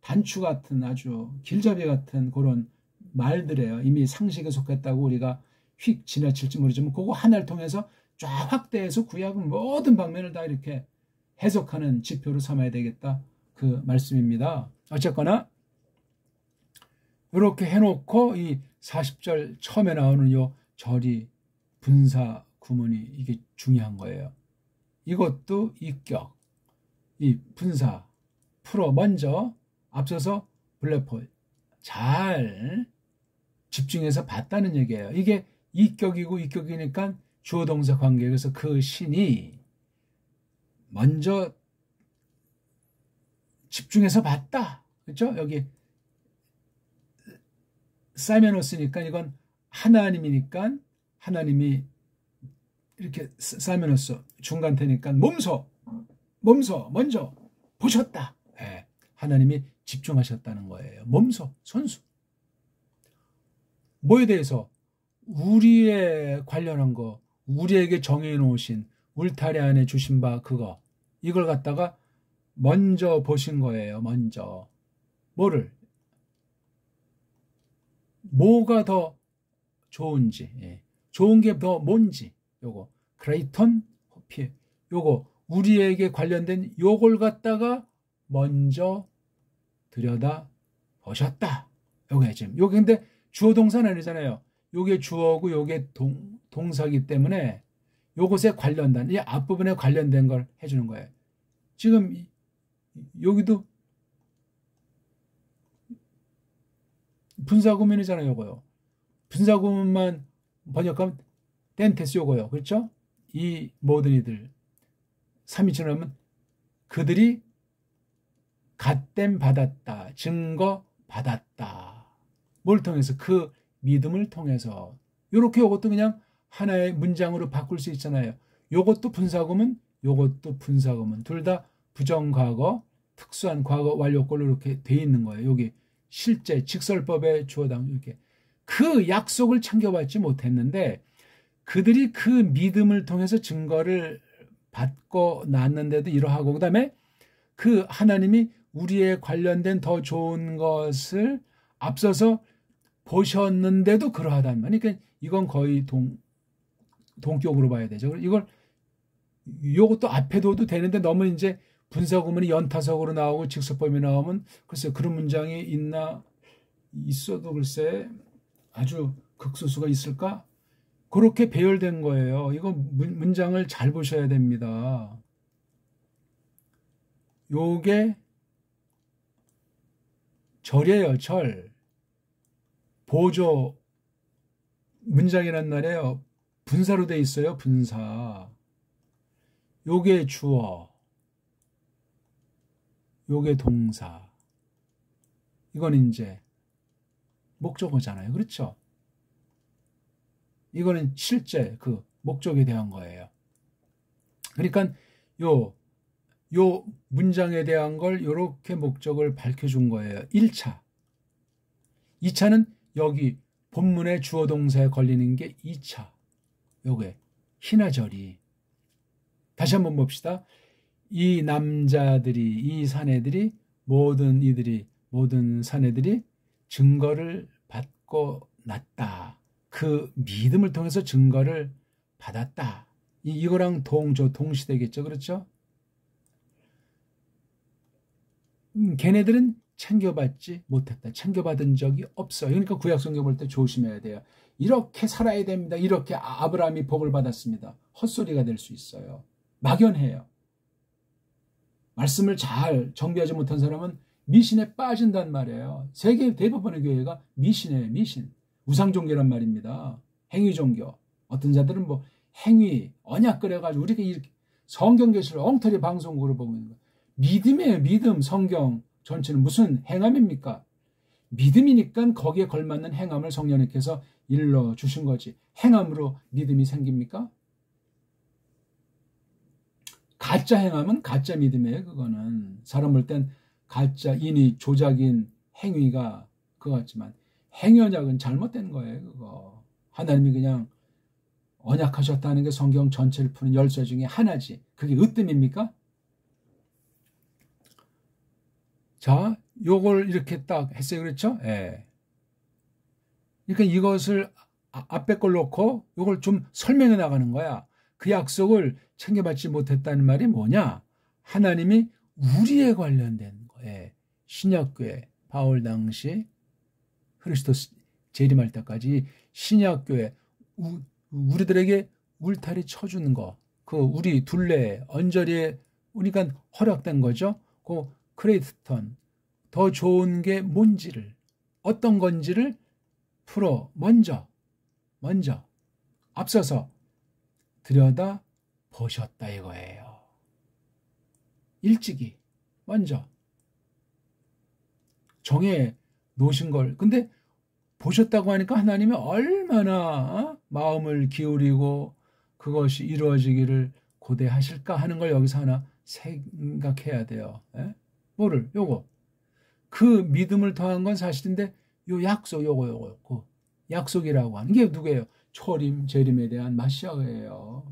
단추 같은, 아주 길잡이 같은 그런 말들이에요. 이미 상식에 속했다고 우리가 휙 지나칠지 모르지만 그거 하나를 통해서 쫙 확대해서 구약의 모든 방면을 다 이렇게 해석하는 지표로 삼아야 되겠다, 그 말씀입니다. 어쨌거나 이렇게 해놓고 이 40절 처음에 나오는 요 절이 분사 구문이 이게 중요한 거예요. 이것도 이격, 이 분사 풀어 먼저 앞서서 블랙홀 잘 집중해서 봤다는 얘기예요. 이게 이격이고 이격이니까 주어 동사 관계. 그래서 그 신이 먼저 집중해서 봤다. 그렇죠? 여기 사이메노스니까 이건 하나님이니까 하나님이 이렇게 사이메노스 중간태니까 몸소 먼저 보셨다. 네, 하나님이 집중하셨다는 거예요. 몸소 손수. 뭐에 대해서? 우리에 관련한 거, 우리에게 정해 놓으신 울타리 안에 주신 바 그거, 이걸 갖다가 먼저 보신 거예요. 먼저. 뭐를? 뭐가 더 좋은지, 좋은 게 더 뭔지, 요거 크레이톤 호피, 요거 우리에게 관련된 요걸 갖다가 먼저 들여다 보셨다. 요게 지금 요게 근데 주어 동사는 아니잖아요. 요게 주어고 요게 동사이기 때문에 요것에 관련된, 이 앞부분에 관련된 걸 해주는 거예요. 지금 여기도 분사구문이잖아요. 요거요. 분사구문만 번역하면 덴테스 요거요. 그렇죠? 이 모든 이들 3인칭으로 하면 그들이 갓댐 받았다. 증거 받았다. 뭘 통해서? 그 믿음을 통해서. 요렇게 요것도 그냥 하나의 문장으로 바꿀 수 있잖아요. 요것도 분사구문, 요것도 분사구문. 둘 다 부정과거, 특수한 과거 완료꼴로 이렇게 돼 있는 거예요. 여기 실제 직설법의 주어당 이렇게. 그 약속을 챙겨받지 못했는데 그들이 그 믿음을 통해서 증거를 받고 났는데도 이러하고, 그 다음에 그 하나님이 우리에 관련된 더 좋은 것을 앞서서 보셨는데도 그러하단 말이에요. 그러니까 이건 거의 동격으로 봐야 되죠. 이걸 요것도 앞에 둬도 되는데 너무 이제 분사구문이 연타석으로 나오고 직설법이 나오면 글쎄 그런 문장이 있어도 글쎄 아주 극소수가 있을까? 그렇게 배열된 거예요. 이거 문장을 잘 보셔야 됩니다. 요게 절이에요. 절. 보조 문장이란 말이에요. 분사로 돼 있어요. 분사. 요게 주어, 요게 동사, 이건 이제 목적어잖아요. 그렇죠? 이거는 실제 그 목적에 대한 거예요. 그러니까 요 문장에 대한 걸 요렇게 목적을 밝혀준 거예요. 1차. 2차는 여기 본문의 주어 동사에 걸리는 게 2차. 요게 희나절이. 다시 한번 봅시다. 이 남자들이, 이 사내들이, 모든 사내들이 증거를 받고 났다. 그 믿음을 통해서 증거를 받았다. 이거랑 동시되겠죠. 그렇죠? 걔네들은 챙겨받지 못했다. 챙겨받은 적이 없어요. 그러니까 구약성경 볼 때 조심해야 돼요. 이렇게 살아야 됩니다. 이렇게 아브라함이 복을 받았습니다. 헛소리가 될 수 있어요. 막연해요. 말씀을 잘 정비하지 못한 사람은 미신에 빠진단 말이에요. 세계 대부분의 교회가 미신이에요. 미신. 우상종교란 말입니다. 행위종교. 어떤 자들은 뭐 행위, 언약 그래가지고 우리가 이렇게 성경계시를 엉터리 방송국으로 보고 있는 거예요. 믿음이에요. 믿음. 성경 전체는 무슨 행함입니까? 믿음이니까 거기에 걸맞는 행함을 성령님께서 일러주신 거지. 행함으로 믿음이 생깁니까? 가짜 행함은 가짜 믿음이에요. 그거는 사람 볼 땐 가짜 인위 조작인 행위가 그거 같지만 행위언약은 잘못된 거예요. 그거 하나님이 그냥 언약하셨다는 게 성경 전체를 푸는 열쇠 중에 하나지. 그게 으뜸입니까? 자, 요걸 이렇게 딱 했어요. 그렇죠? 예. 그러니까 이것을 앞에 걸 놓고 요걸 좀 설명해 나가는 거야. 그 약속을 챙겨받지 못했다는 말이 뭐냐? 하나님이 우리에 관련된 거예요. 신약교회, 바울 당시 그리스도 재림할 때까지 신약교회, 우리들에게 울타리 쳐주는 거, 그 우리 둘레, 언저리에 우리가 허락된 거죠. 그 크레이스턴, 더 좋은 게 뭔지를, 어떤 건지를 먼저 앞서서 들여다 보셨다 이거예요. 일찍이 먼저 정해 놓으신 걸. 근데 보셨다고 하니까 하나님이 얼마나 마음을 기울이고 그것이 이루어지기를 고대하실까 하는 걸 여기서 하나 생각해야 돼요. 예? 뭐를? 요거. 그 믿음을 더한 건 사실인데 요 약속 요거 그 약속이라고 하는 게 누구예요? 초림, 재림에 대한 마시아예요.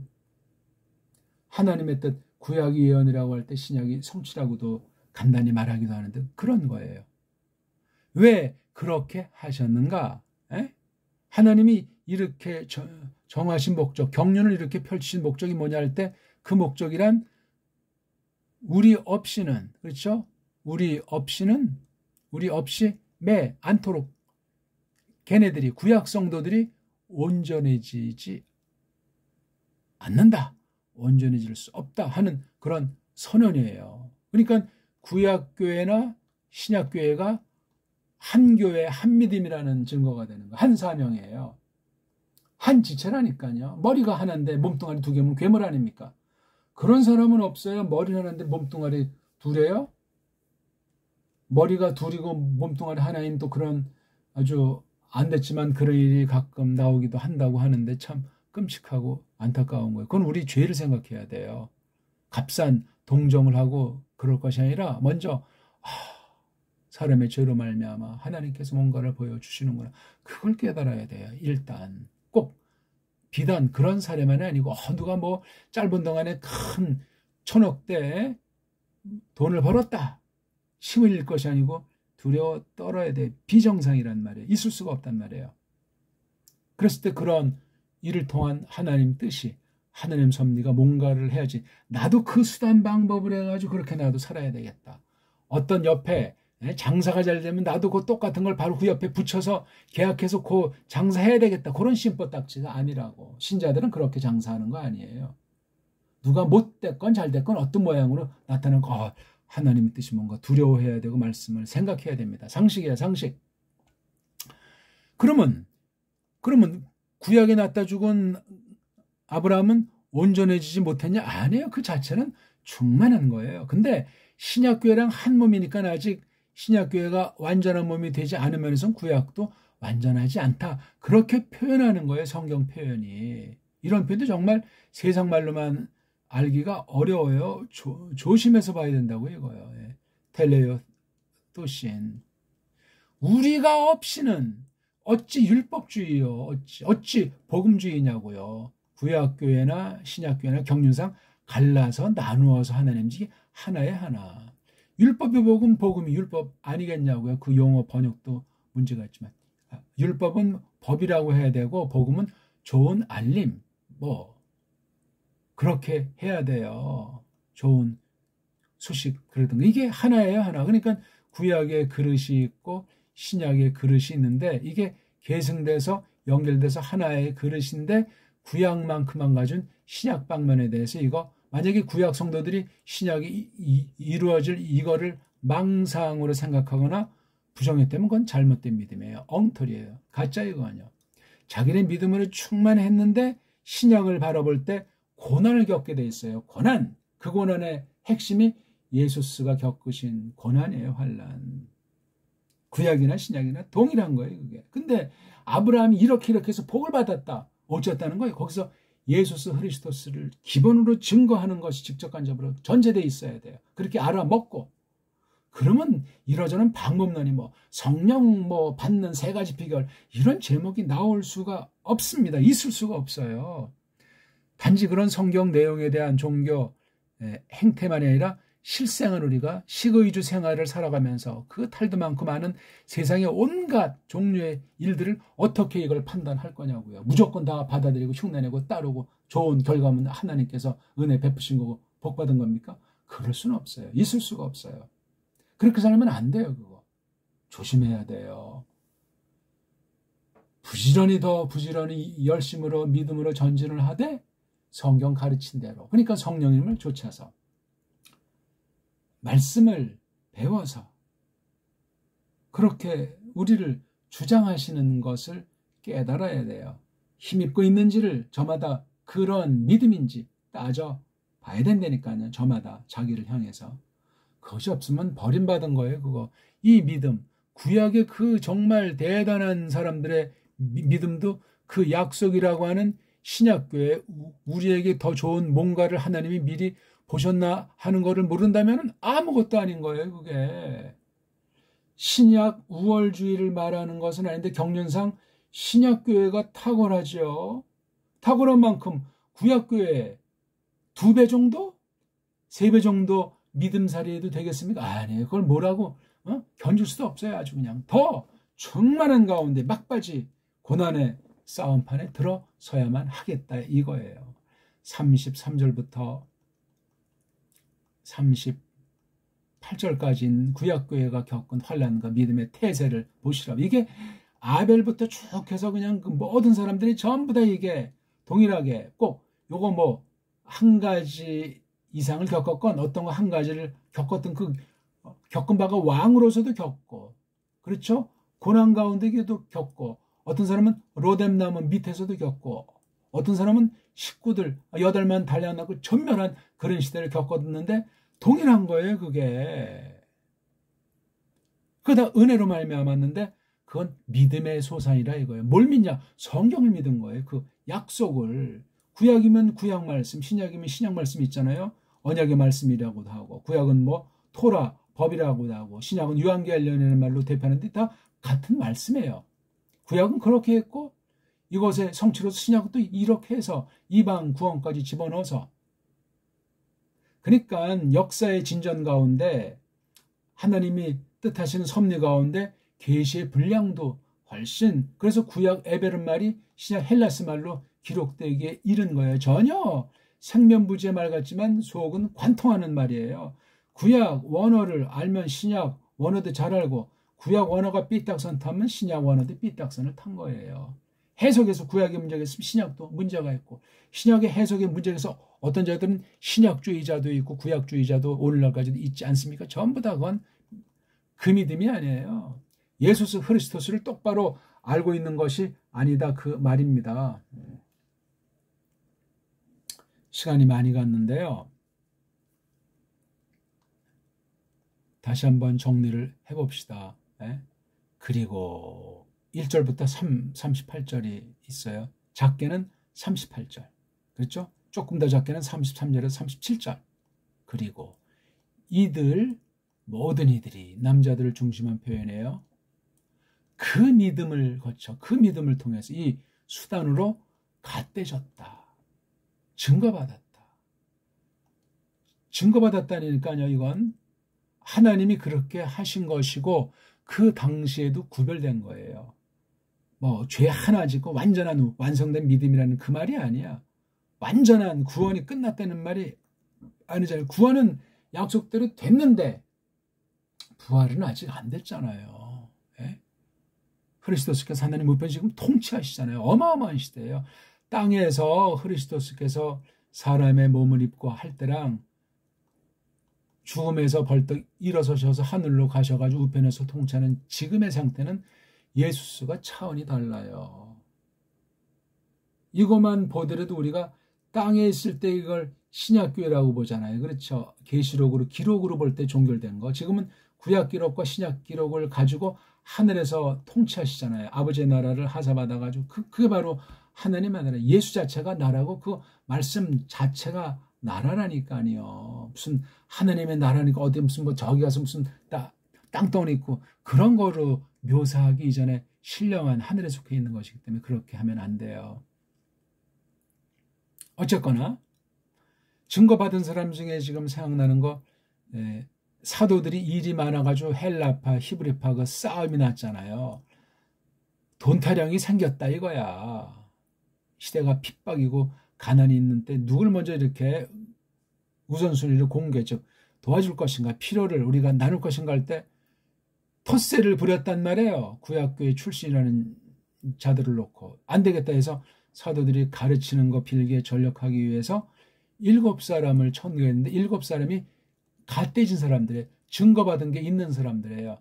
하나님의 뜻, 구약이 예언이라고 할 때 신약이 성취라고도 간단히 말하기도 하는데 그런 거예요. 왜 그렇게 하셨는가? 에? 하나님이 이렇게 정하신 목적, 경륜을 이렇게 펼치신 목적이 뭐냐 할 때 그 목적이란 우리 없이는, 그렇죠? 우리 없이 매 않도록 걔네들이, 구약 성도들이 온전해지지 않는다. 온전해질 수 없다 하는 그런 선언이에요. 그러니까 구약교회나 신약교회가 한 교회, 한 믿음이라는 증거가 되는 거예요. 한 사명이에요. 한 지체라니까요. 머리가 하나인데 몸뚱아리 두 개면 괴물 아닙니까? 그런 사람은 없어요. 머리 하나인데 몸뚱아리 둘이에요? 머리가 둘이고 몸뚱아리 하나인 또 그런 아주 안 됐지만 그런 일이 가끔 나오기도 한다고 하는데 참 끔찍하고 안타까운 거예요. 그건 우리 죄를 생각해야 돼요. 값싼 동정을 하고 그럴 것이 아니라 먼저 사람의 죄로 말미암아 하나님께서 뭔가를 보여주시는구나. 그걸 깨달아야 돼요. 일단 꼭 비단 그런 사례만이 아니고 누가 뭐 짧은 동안에 큰 천억대 돈을 벌었다. 힘을 잃을 것이 아니고 두려워 떨어야 돼. 비정상이란 말이에요. 있을 수가 없단 말이에요. 그랬을 때 그런 일을 통한 하나님 뜻이, 하나님 섭리가 뭔가를 해야지. 나도 그 수단 방법을 해가지고 그렇게 나도 살아야 되겠다. 어떤 옆에 장사가 잘 되면 나도 그 똑같은 걸 바로 그 옆에 붙여서 계약해서 그 장사해야 되겠다. 그런 심보딱지가 아니라고. 신자들은 그렇게 장사하는 거 아니에요. 누가 못됐건 잘됐건 어떤 모양으로 나타나는 거 하나님의 뜻이 뭔가 두려워해야 되고 말씀을 생각해야 됩니다. 상식이야, 상식. 그러면 구약에 낳다 죽은 아브라함은 온전해지지 못했냐? 아니에요. 그 자체는 충만한 거예요. 근데 신약교회랑 한 몸이니까 아직 신약교회가 완전한 몸이 되지 않으면서 구약도 완전하지 않다. 그렇게 표현하는 거예요. 성경 표현이. 이런 표현도 정말 세상 말로만 알기가 어려워요. 조심해서 봐야 된다고 이거예요. 텔레오 또신. 우리가 없이는 어찌 율법주의요? 어찌 복음주의냐고요. 구약교회나 신약교회나 경륜상 갈라서 나누어서 하나님 지 하나의 하나. 율법의 복음이 율법 아니겠냐고요. 그 용어 번역도 문제가 있지만 율법은 법이라고 해야 되고 복음은 좋은 알림 그렇게 해야 돼요. 좋은 소식 그러든가. 이게 하나예요. 하나. 그러니까 구약의 그릇이 있고 신약의 그릇이 있는데 이게 계승돼서 연결돼서 하나의 그릇인데 구약만큼만 가진 신약 방면에 대해서 이거 만약에 구약 성도들이 신약이 이루어질 이거를 망상으로 생각하거나 부정했다면 그건 잘못된 믿음이에요. 엉터리예요. 가짜 이거는요. 자기네 믿음으로 충만했는데 신약을 바라볼 때 고난을 겪게 돼 있어요. 고난. 그 고난의 핵심이 예수스가 겪으신 고난이에요. 환난. 구약이나 신약이나 동일한 거예요. 그게. 근데 아브라함이 이렇게 해서 복을 받았다. 어쨌다는 거예요. 거기서 예수스 그리스도스를 기본으로 증거하는 것이 직접간접으로 전제되어 있어야 돼요. 그렇게 알아먹고. 그러면 이러저런 방법론이 성령 받는 세 가지 비결 이런 제목이 나올 수가 없습니다. 있을 수가 없어요. 단지 그런 성경 내용에 대한 종교 행태만이 아니라 실생활 우리가 식의주 생활을 살아가면서 그 탈도 많고 많은 세상의 온갖 종류의 일들을 어떻게 이걸 판단할 거냐고요. 무조건 다 받아들이고 흉내내고 따르고 좋은 결과는 하나님께서 은혜 베푸신 거고 복 받은 겁니까? 그럴 수는 없어요. 있을 수가 없어요. 그렇게 살면 안 돼요. 그거 조심해야 돼요. 부지런히 열심으로 믿음으로 전진을 하되 성경 가르친 대로 그러니까 성령님을 쫓아서 말씀을 배워서 그렇게 우리를 주장하시는 것을 깨달아야 돼요. 힘입고 있는지를 저마다 그런 믿음인지 따져 봐야 된다니까요. 저마다 자기를 향해서. 그것이 없으면 버림받은 거예요. 그거. 이 믿음, 구약의 그 정말 대단한 사람들의 믿음도 그 약속이라고 하는 신약교회 우리에게 더 좋은 뭔가를 하나님이 미리 보셨나 하는 거를 모른다면 아무것도 아닌 거예요. 그게. 신약 우월주의를 말하는 것은 아닌데 경륜상 신약교회가 탁월하죠. 탁월한 만큼 구약교회 2배 정도? 3배 정도 믿음살이해도 되겠습니까? 아니에요. 그걸 뭐라고 견줄 수도 없어요. 아주 그냥 더 충만한 가운데 막바지 고난의 싸움판에 들어서야만 하겠다 이거예요. 33절부터 38절까지인 구약교회가 겪은 환난과 믿음의 태세를 보시라고. 이게 아벨부터 쭉 해서 그냥 그 모든 사람들이 전부 다 이게 동일하게 꼭 요거 한 가지 이상을 겪었건 어떤 거 한 가지를 겪었던 그 겪은 바가 왕으로서도 겪고 그렇죠? 고난 가운데도 겪고 어떤 사람은 로뎀나무 밑에서도 겪고 어떤 사람은 식구들 8만 달려나고 전멸한 그런 시대를 겪었는데 동일한 거예요. 그게. 그러다 은혜로 말미암았는데 그건 믿음의 소산이라 이거예요. 뭘 믿냐? 성경을 믿은 거예요. 그 약속을. 구약이면 구약 말씀, 신약이면 신약 말씀 있잖아요. 언약의 말씀이라고도 하고 구약은 토라, 법이라고도 하고 신약은 유한계알련이라는 말로 대표하는데 다 같은 말씀이에요. 구약은 그렇게 했고 이것의 성취로서 신약은 또 이렇게 해서 이방 구원까지 집어넣어서 그러니까 역사의 진전 가운데 하나님이 뜻하시는 섭리 가운데 계시의 분량도 훨씬 그래서 구약 에베른 말이 신약 헬라스 말로 기록되기에 이른 거예요. 전혀 생면부지의 말 같지만 속은 관통하는 말이에요. 구약 원어를 알면 신약 원어도 잘 알고 구약 원어가 삐딱선 타면 신약 원어도 삐딱선을 탄 거예요. 해석에서 구약의 문제가 있으면 신약도 문제가 있고 신약의 해석의 문제가 있어 어떤 자들은 신약주의자도 있고 구약주의자도 오늘날까지도 있지 않습니까? 전부 다 그건 그 믿음이 아니에요. 예수스 그리스도스를 똑바로 알고 있는 것이 아니다 그 말입니다. 시간이 많이 갔는데요. 다시 한번 정리를 해봅시다. 예? 그리고 1절부터 38절이 있어요. 작게는 38절. 그렇죠? 조금 더 작게는 33절에서 37절. 그리고 이들 모든 이들이 남자들을 중심한 표현이에요. 그 믿음을 거쳐 그 믿음을 통해서 이 수단으로 갓대졌다. 증거받았다. 증거받았다니까요. 이건 하나님이 그렇게 하신 것이고 그 당시에도 구별된 거예요. 뭐 죄 하나 짓고 완전한 완성된 믿음이라는 그 말이 아니야. 완전한 구원이 끝났다는 말이 아니잖아요. 구원은 약속대로 됐는데 부활은 아직 안 됐잖아요. 예? 그리스도께서 하나님 우편 지금 통치하시잖아요. 어마어마한 시대예요. 땅에서 그리스도께서 사람의 몸을 입고 할 때랑 죽음에서 벌떡 일어서셔서 하늘로 가셔가지고 우편에서 통치하는 지금의 상태는 예수스가 차원이 달라요. 이것만 보더라도 우리가 땅에 있을 때 이걸 신약교회라고 보잖아요. 그렇죠. 계시록으로 기록으로 볼 때 종결된 거. 지금은 구약 기록과 신약 기록을 가지고 하늘에서 통치하시잖아요. 아버지의 나라를 하사받아가지고 그게 바로 하나님의 나라. 예수 자체가 나라고 그 말씀 자체가 나라라니까요. 무슨 하나님의 나라니까 어디 무슨 뭐 저기 가서 무슨 땅덩어리 있고 그런 거로 묘사하기 이전에 신령한 하늘에 속해 있는 것이기 때문에 그렇게 하면 안 돼요. 어쨌거나 증거받은 사람 중에 지금 생각나는 거 사도들이 일이 많아가지고 헬라파, 히브리파 그 싸움이 났잖아요. 돈 타령이 생겼다 이거야. 시대가 핍박이고 가난이 있는 때 누굴 먼저 이렇게 우선순위를 공개, 즉 도와줄 것인가, 필요를 우리가 나눌 것인가 할 때 텃세를 부렸단 말이에요. 구약교회 출신이라는 자들을 놓고 안 되겠다 해서 사도들이 가르치는 거 빌기에 전력하기 위해서 7사람을 천거했는데 7사람이 갓대진 사람들이에요. 증거받은 게 있는 사람들이에요.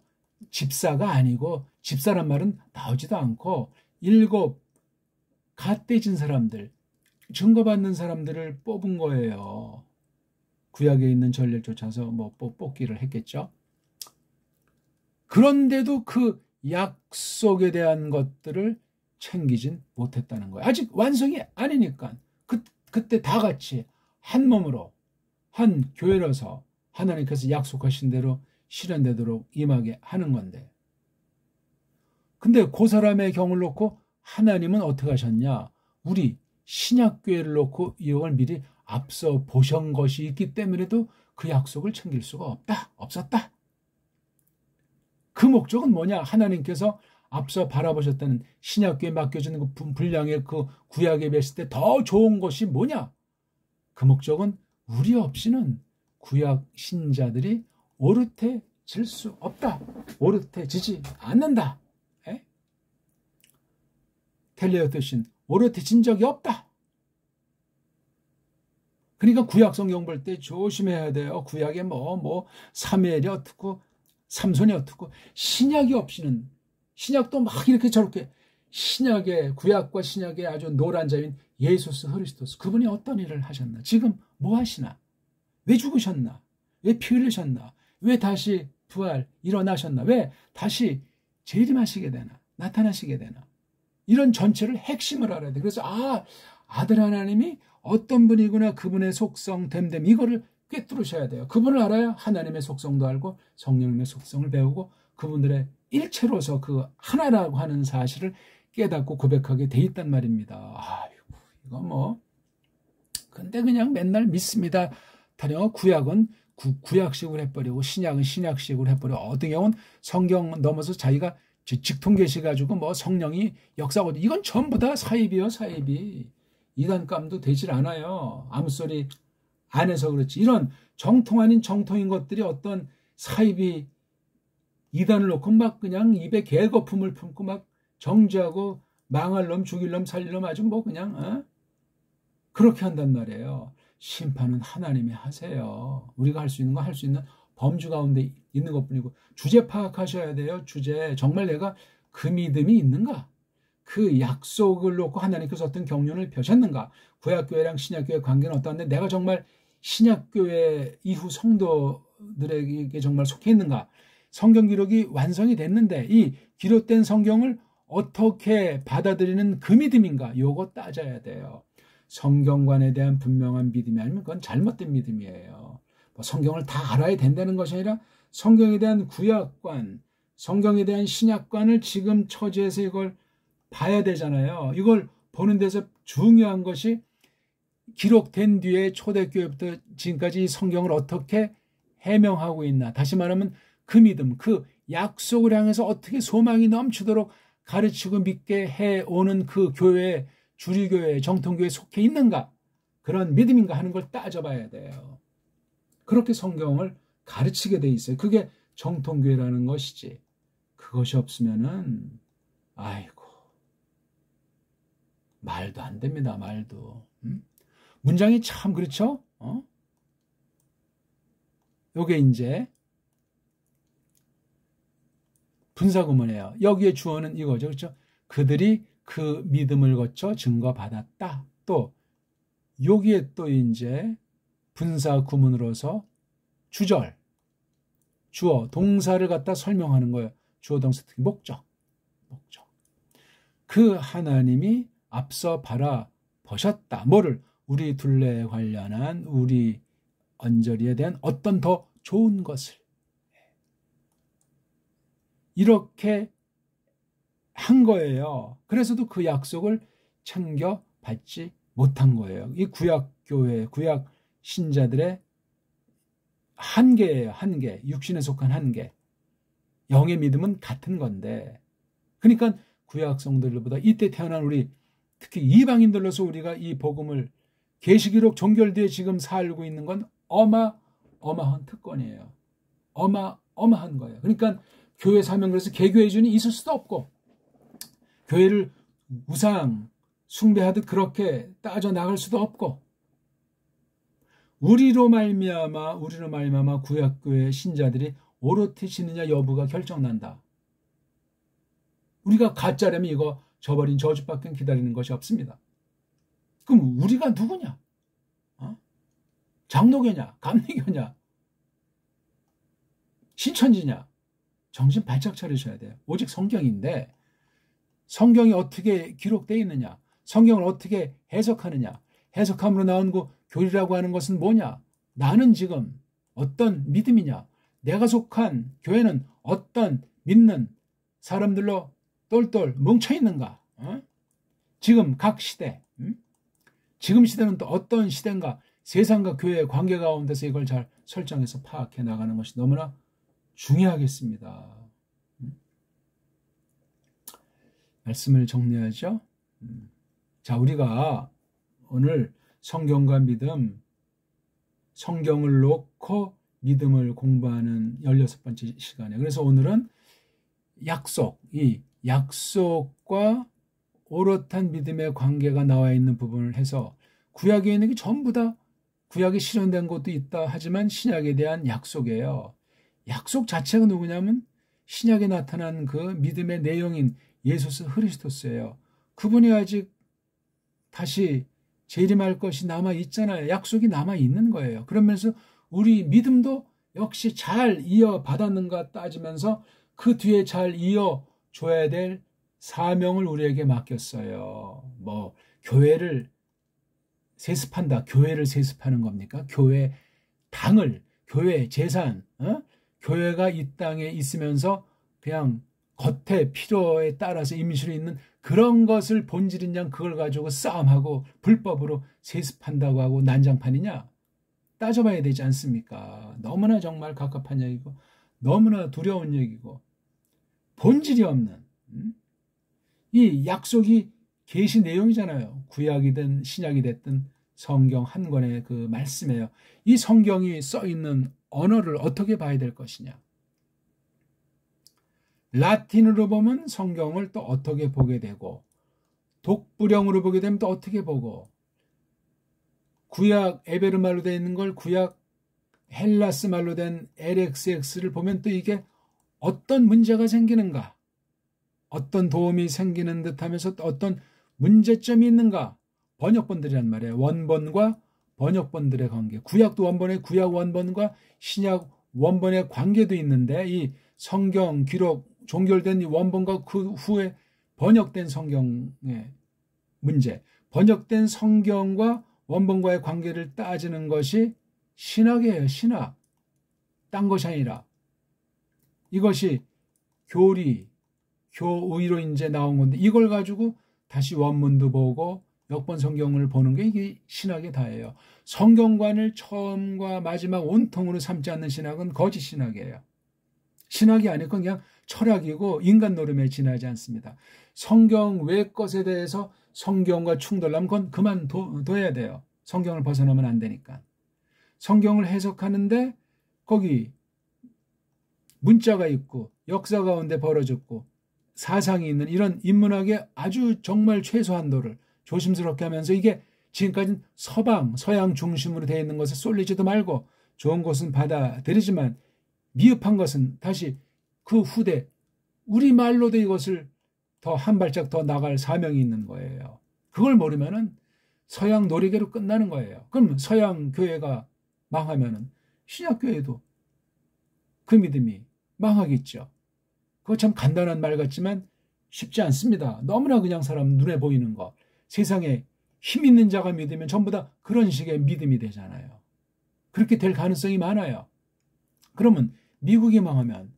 집사가 아니고 집사란 말은 나오지도 않고 7 갓대진 사람들, 증거받는 사람들을 뽑은 거예요. 구약에 있는 전례를 쫓아서 뭐 뽑기를 했겠죠. 그런데도 그 약속에 대한 것들을 챙기진 못했다는 거예요. 아직 완성이 아니니까. 그때 다 같이 한 몸으로 한 교회로서 하나님께서 약속하신 대로 실현되도록 임하게 하는 건데. 근데 그 사람의 경우를 놓고 하나님은 어떻게 하셨냐? 우리 신약교회를 놓고 이걸 미리 앞서 보신 것이 있기 때문에도 그 약속을 챙길 수가 없었다. 그 목적은 뭐냐? 하나님께서 앞서 바라보셨다는 신약교회에 맡겨지는 그 분량의 그 구약에 비했을 때 더 좋은 것이 뭐냐? 그 목적은 우리 없이는 구약 신자들이 오르태질 수 없다. 오르태지지 않는다. 텔레어 뜻인 오르태진 적이 없다. 그러니까 구약 성경 볼 때 조심해야 돼요. 구약에 사무엘이 어떻고 삼손이 어떻고 신약이 없이는 신약도 막 이렇게 저렇게 신약의 구약과 신약의 아주 노란 자인 예수스 그리스도스 그분이 어떤 일을 하셨나? 지금 뭐 하시나? 왜 죽으셨나? 왜 피 흘리셨나? 왜 다시 부활 일어나셨나? 왜 다시 재림하시게 되나? 나타나시게 되나? 이런 전체를 핵심을 알아야 돼. 그래서 아들 하나님이 어떤 분이구나. 그분의 속성 됨됨 이거를 꿰뚫으셔야 돼요. 그분을 알아야 하나님의 속성도 알고 성령님의 속성을 배우고 그분들의 일체로서 그 하나라고 하는 사실을 깨닫고 고백하게 돼 있단 말입니다. 아이고 이거 근데 그냥 맨날 믿습니다. 타령 구약은 구약식으로 해버리고 신약은 신약식으로 해버리고 어떤 경우는 성경 넘어서 자기가 직통계시 가지고 성령이 역사하고 이건 전부 다 사입이요 사입이. 이단감도 되질 않아요. 아무 소리 안 해서 그렇지. 이런 정통 아닌 정통인 것들이 어떤 사입이 이단을 놓고 막 그냥 입에 개거품을 품고 막 정죄하고 망할 놈 죽일 놈 살릴 놈 아주 그냥 그렇게 한단 말이에요. 심판은 하나님이 하세요. 우리가 할 수 있는 거 할 수 있는 범주 가운데 있는 것뿐이고 주제 파악하셔야 돼요. 주제 정말 내가 그 믿음이 있는가? 그 약속을 놓고 하나님께서 어떤 경륜을 펴셨는가? 구약교회랑 신약교회 관계는 어떠한데 내가 정말 신약교회 이후 성도들에게 정말 속해 있는가? 성경 기록이 완성이 됐는데 이 기록된 성경을 어떻게 받아들이는 그 믿음인가? 요거 따져야 돼요. 성경관에 대한 분명한 믿음이 아니면 그건 잘못된 믿음이에요. 뭐 성경을 다 알아야 된다는 것이 아니라 성경에 대한 구약관, 성경에 대한 신약관을 지금 처지에서 이걸 봐야 되잖아요. 이걸 보는 데서 중요한 것이 기록된 뒤에 초대교회부터 지금까지 이 성경을 어떻게 해명하고 있나. 다시 말하면 그 믿음, 그 약속을 향해서 어떻게 소망이 넘치도록 가르치고 믿게 해오는 그 교회, 주류교회, 정통교회에 속해 있는가? 그런 믿음인가 하는 걸 따져봐야 돼요. 그렇게 성경을 가르치게 돼 있어요. 그게 정통교회라는 것이지. 그것이 없으면은 아이고 말도 안 됩니다. 말도. 문장이 참 그렇죠? 요게 이제 분사구문이에요. 여기에 주어는 이거죠. 그렇죠? 그들이 그 믿음을 거쳐 증거받았다. 또 여기에 또 이제 분사구문으로서 주절, 주어, 동사를 갖다 설명하는 거예요. 주어, 동사, 특히 목적. 그 하나님이 앞서 바라보셨다. 뭐를? 우리 둘레에 관련한 우리 언저리에 대한 어떤 더 좋은 것을. 이렇게 한 거예요. 그래서도 그 약속을 챙겨받지 못한 거예요. 이 구약교회, 구약 신자들의 한계예요. 한계. 육신에 속한 한계. 영의 믿음은 같은 건데. 그러니까 구약 성도들보다 이때 태어난 우리 특히 이방인들로서 우리가 이 복음을 계시기록 종결되어 지금 살고 있는 건 어마어마한 특권이에요. 어마어마한 거예요. 그러니까 교회 사명 그래서 개교의 준이 있을 수도 없고 교회를 우상 숭배하듯 그렇게 따져 나갈 수도 없고 우리로 말미암아 구약교회 신자들이 오롯이 지느냐 여부가 결정난다. 우리가 가짜라면 이거 저버린 저주밖에 기다리는 것이 없습니다. 그럼 우리가 누구냐? 장로교냐? 감리교냐? 신천지냐? 정신 바짝 차리셔야 돼요. 오직 성경인데 성경이 어떻게 기록되어 있느냐? 성경을 어떻게 해석하느냐? 해석함으로 나온 그 교리라고 하는 것은 뭐냐? 나는 지금 어떤 믿음이냐? 내가 속한 교회는 어떤 믿는 사람들로 똘똘 뭉쳐있는가? 지금 각 시대, 지금 시대는 또 어떤 시대인가? 세상과 교회의 관계 가운데서 이걸 잘 설정해서 파악해 나가는 것이 너무나 중요하겠습니다. 말씀을 정리하죠. 자, 우리가 오늘 성경과 믿음, 성경을 놓고 믿음을 공부하는 16번째 시간이에요. 그래서 오늘은 약속, 이 약속과 오롯한 믿음의 관계가 나와 있는 부분을 해서 구약에 있는 게 전부 다 구약에 실현된 것도 있다 하지만 신약에 대한 약속이에요. 약속 자체가 누구냐면 신약에 나타난 그 믿음의 내용인 예수 그리스도예요. 그분이 아직 다시 재림할 것이 남아있잖아요. 약속이 남아있는 거예요. 그러면서 우리 믿음도 역시 잘 이어받았는가 따지면서 그 뒤에 잘 이어줘야 될 사명을 우리에게 맡겼어요. 뭐 교회를 세습한다. 교회를 세습하는 겁니까? 교회 당을, 교회 재산, 교회가 이 땅에 있으면서 그냥 겉에 필요에 따라서 임시로 있는 그런 것을 본질인 양 그걸 가지고 싸움하고 불법으로 세습한다고 하고 난장판이냐? 따져봐야 되지 않습니까? 너무나 정말 갑갑한 얘기고 너무나 두려운 얘기고 본질이 없는 이 약속이 계시 내용이잖아요. 구약이든 신약이 됐든 성경 한 권의 그 말씀이에요. 이 성경이 써있는 언어를 어떻게 봐야 될 것이냐? 라틴으로 보면 성경을 또 어떻게 보게 되고 독불형으로 보게 되면 또 어떻게 보고 구약 에베르 말로 되어 있는 걸 구약 헬라스 말로 된 LXX를 보면 또 이게 어떤 문제가 생기는가? 어떤 도움이 생기는 듯 하면서 또 어떤 문제점이 있는가? 번역본들이란 말이에요. 원본과 번역본들의 관계. 구약도 원본의 구약 원본과 신약 원본의 관계도 있는데 이 성경 기록 종결된 이 원본과 그 후에 번역된 성경의 문제, 번역된 성경과 원본과의 관계를 따지는 것이 신학이에요. 신학. 딴 것이 아니라. 이것이 교리, 교의로 이제 나온 건데 이걸 가지고 다시 원문도 보고 역번 성경을 보는 게 이게 신학의 다예요. 성경관을 처음과 마지막 온통으로 삼지 않는 신학은 거짓 신학이에요. 신학이 아니고 그냥 철학이고 인간 노름에 지나지 않습니다. 성경 외 것에 대해서 성경과 충돌하면 그건 그만둬야 돼요. 성경을 벗어나면 안 되니까. 성경을 해석하는데 거기 문자가 있고 역사 가운데 벌어졌고 사상이 있는 이런 인문학의 아주 정말 최소한도를 조심스럽게 하면서 이게 지금까지는 서양 중심으로 되어 있는 것에 쏠리지도 말고 좋은 것은 받아들이지만 미흡한 것은 다시 그 후대 우리말로도 이것을 더 한 발짝 더 나갈 사명이 있는 거예요. 그걸 모르면은 서양 놀이개로 끝나는 거예요. 그럼 서양 교회가 망하면은 신약 교회도 그 믿음이 망하겠죠. 그거 참 간단한 말 같지만 쉽지 않습니다. 너무나 그냥 사람 눈에 보이는 거. 세상에 힘 있는 자가 믿으면 전부 다 그런 식의 믿음이 되잖아요. 그렇게 될 가능성이 많아요. 그러면 미국이 망하면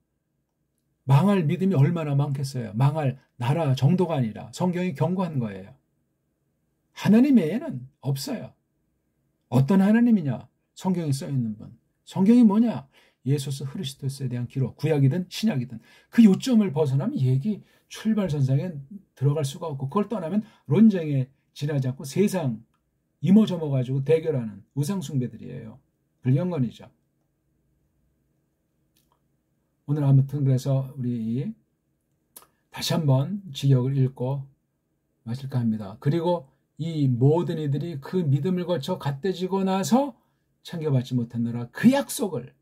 망할 믿음이 얼마나 많겠어요. 망할 나라 정도가 아니라 성경이 경고한 거예요. 하나님 외에는 없어요. 어떤 하나님이냐? 성경에 써있는 분. 성경이 뭐냐? 예수스 그리스도에 대한 기록, 구약이든 신약이든 그 요점을 벗어나면 얘기 출발선상에 들어갈 수가 없고 그걸 떠나면 논쟁에 지나지 않고 세상 이모저모 가지고 대결하는 우상숭배들이에요. 불경건이죠. 오늘 아무튼 그래서 우리 다시 한번 지역을 읽고 마실까 합니다. 그리고 이 모든 이들이 그 믿음을 거쳐 갓되지고 나서 챙겨받지 못했노라. 그 약속을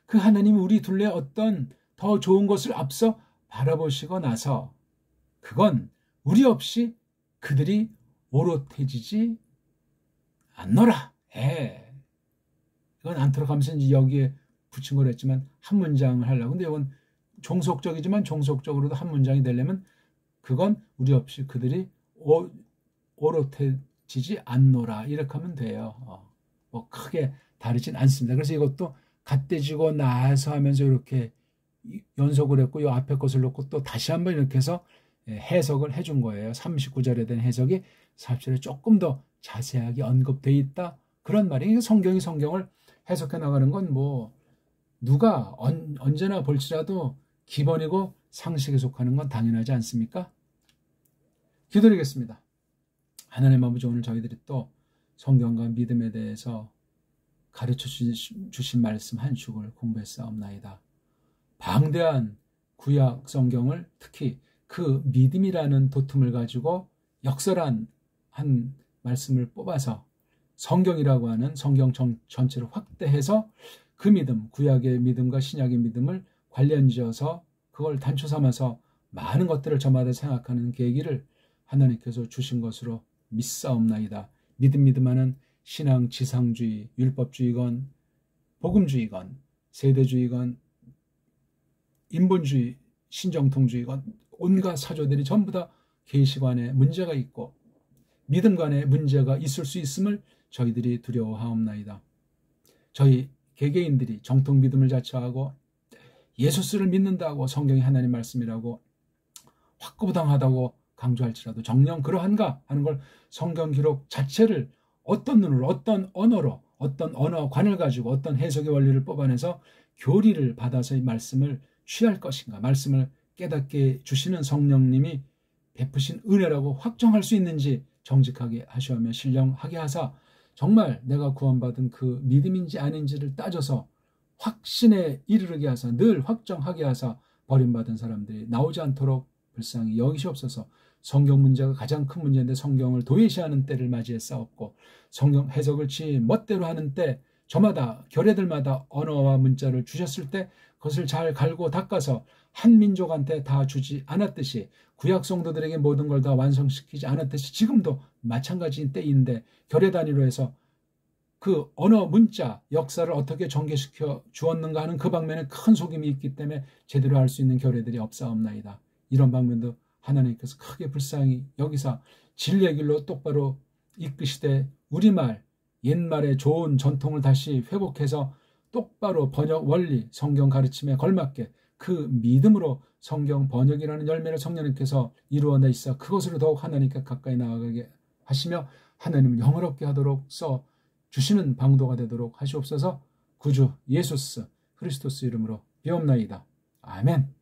그 하나님이 우리 둘레 어떤 더 좋은 것을 앞서 바라보시고 나서 그건 우리 없이 그들이 오롯해지지 않노라. 이건 않도록 하면서 이제 여기에 붙인 걸 했지만 한 문장을 하려고. 근데 이건 종속적이지만 종속적으로도 한 문장이 되려면 그건 우리 없이 그들이 오롯해지지 않노라. 이렇게 하면 돼요. 뭐 크게 다르진 않습니다. 그래서 이것도 갓되지고 나서 하면서 이렇게 연속을 했고 이 앞에 것을 놓고 또 다시 한번 이렇게 해서 해석을 해준 거예요. 39절에 대한 해석이 40절에 조금 더 자세하게 언급되어 있다. 그런 말이에요. 성경이 성경을 해석해 나가는 건 뭐 누가 언제나 볼지라도 기본이고 상식에 속하는 건 당연하지 않습니까? 기도드리겠습니다. 하나님 아버지, 오늘 저희들이 또 성경과 믿음에 대해서 가르쳐 주신 말씀 한 축을 공부했사옵나이다. 방대한 구약 성경을 특히 그 믿음이라는 도tum을 가지고 역설한 한 말씀을 뽑아서 성경이라고 하는 성경 전체를 확대해서 그 믿음, 구약의 믿음과 신약의 믿음을 관련지어서 그걸 단초 삼아서 많은 것들을 저마다 생각하는 계기를 하나님께서 주신 것으로 믿사옵나이다. 믿음하는 신앙 지상주의, 율법주의건 복음주의건 세대주의건 인본주의, 신정통주의건 온갖 사조들이 전부 다 계시관에 문제가 있고 믿음관에 문제가 있을 수 있음을 저희들이 두려워하옵나이다. 저희 개개인들이 정통 믿음을 자처하고 예수스를 믿는다고 성경이 하나님 말씀이라고 확고부당하다고 강조할지라도 정녕 그러한가 하는 걸 성경 기록 자체를 어떤 눈으로 어떤 언어로 어떤 언어관을 가지고 어떤 해석의 원리를 뽑아내서 교리를 받아서 이 말씀을 취할 것인가, 말씀을 깨닫게 주시는 성령님이 베푸신 은혜라고 확정할 수 있는지 정직하게 하시오며 신령하게 하사 정말 내가 구원받은 그 믿음인지 아닌지를 따져서 확신에 이르게 하사 늘 확정하게 하사 버림받은 사람들이 나오지 않도록 불쌍히 여기시옵소서. 성경 문제가 가장 큰 문제인데 성경을 도외시하는 때를 맞이했사옵고 성경 해석을 지 멋대로 하는 때 저마다 결례들마다 언어와 문자를 주셨을 때 그것을 잘 갈고 닦아서 한 민족한테 다 주지 않았듯이, 구약 성도들에게 모든 걸 다 완성시키지 않았듯이 지금도 마찬가지인 때인데, 결례 단위로 해서 그 언어, 문자, 역사를 어떻게 전개시켜 주었는가 하는 그 방면에 큰 속임이 있기 때문에 제대로 할 수 있는 결례들이 없사옵나이다. 이런 방면도 하나님께서 크게 불쌍히 여기사 진리의 길로 똑바로 이끄시되, 우리말, 옛말의 좋은 전통을 다시 회복해서 똑바로 번역 원리, 성경 가르침에 걸맞게 그 믿음으로 성경 번역이라는 열매를 성령님께서 이루어내시사 그것으로 더욱 하나님께 가까이 나아가게 하시며 하나님을 영화롭게 하도록 써 주시는 방도가 되도록 하시옵소서. 구주 예수스 그리스도스 이름으로 비옵나이다. 아멘.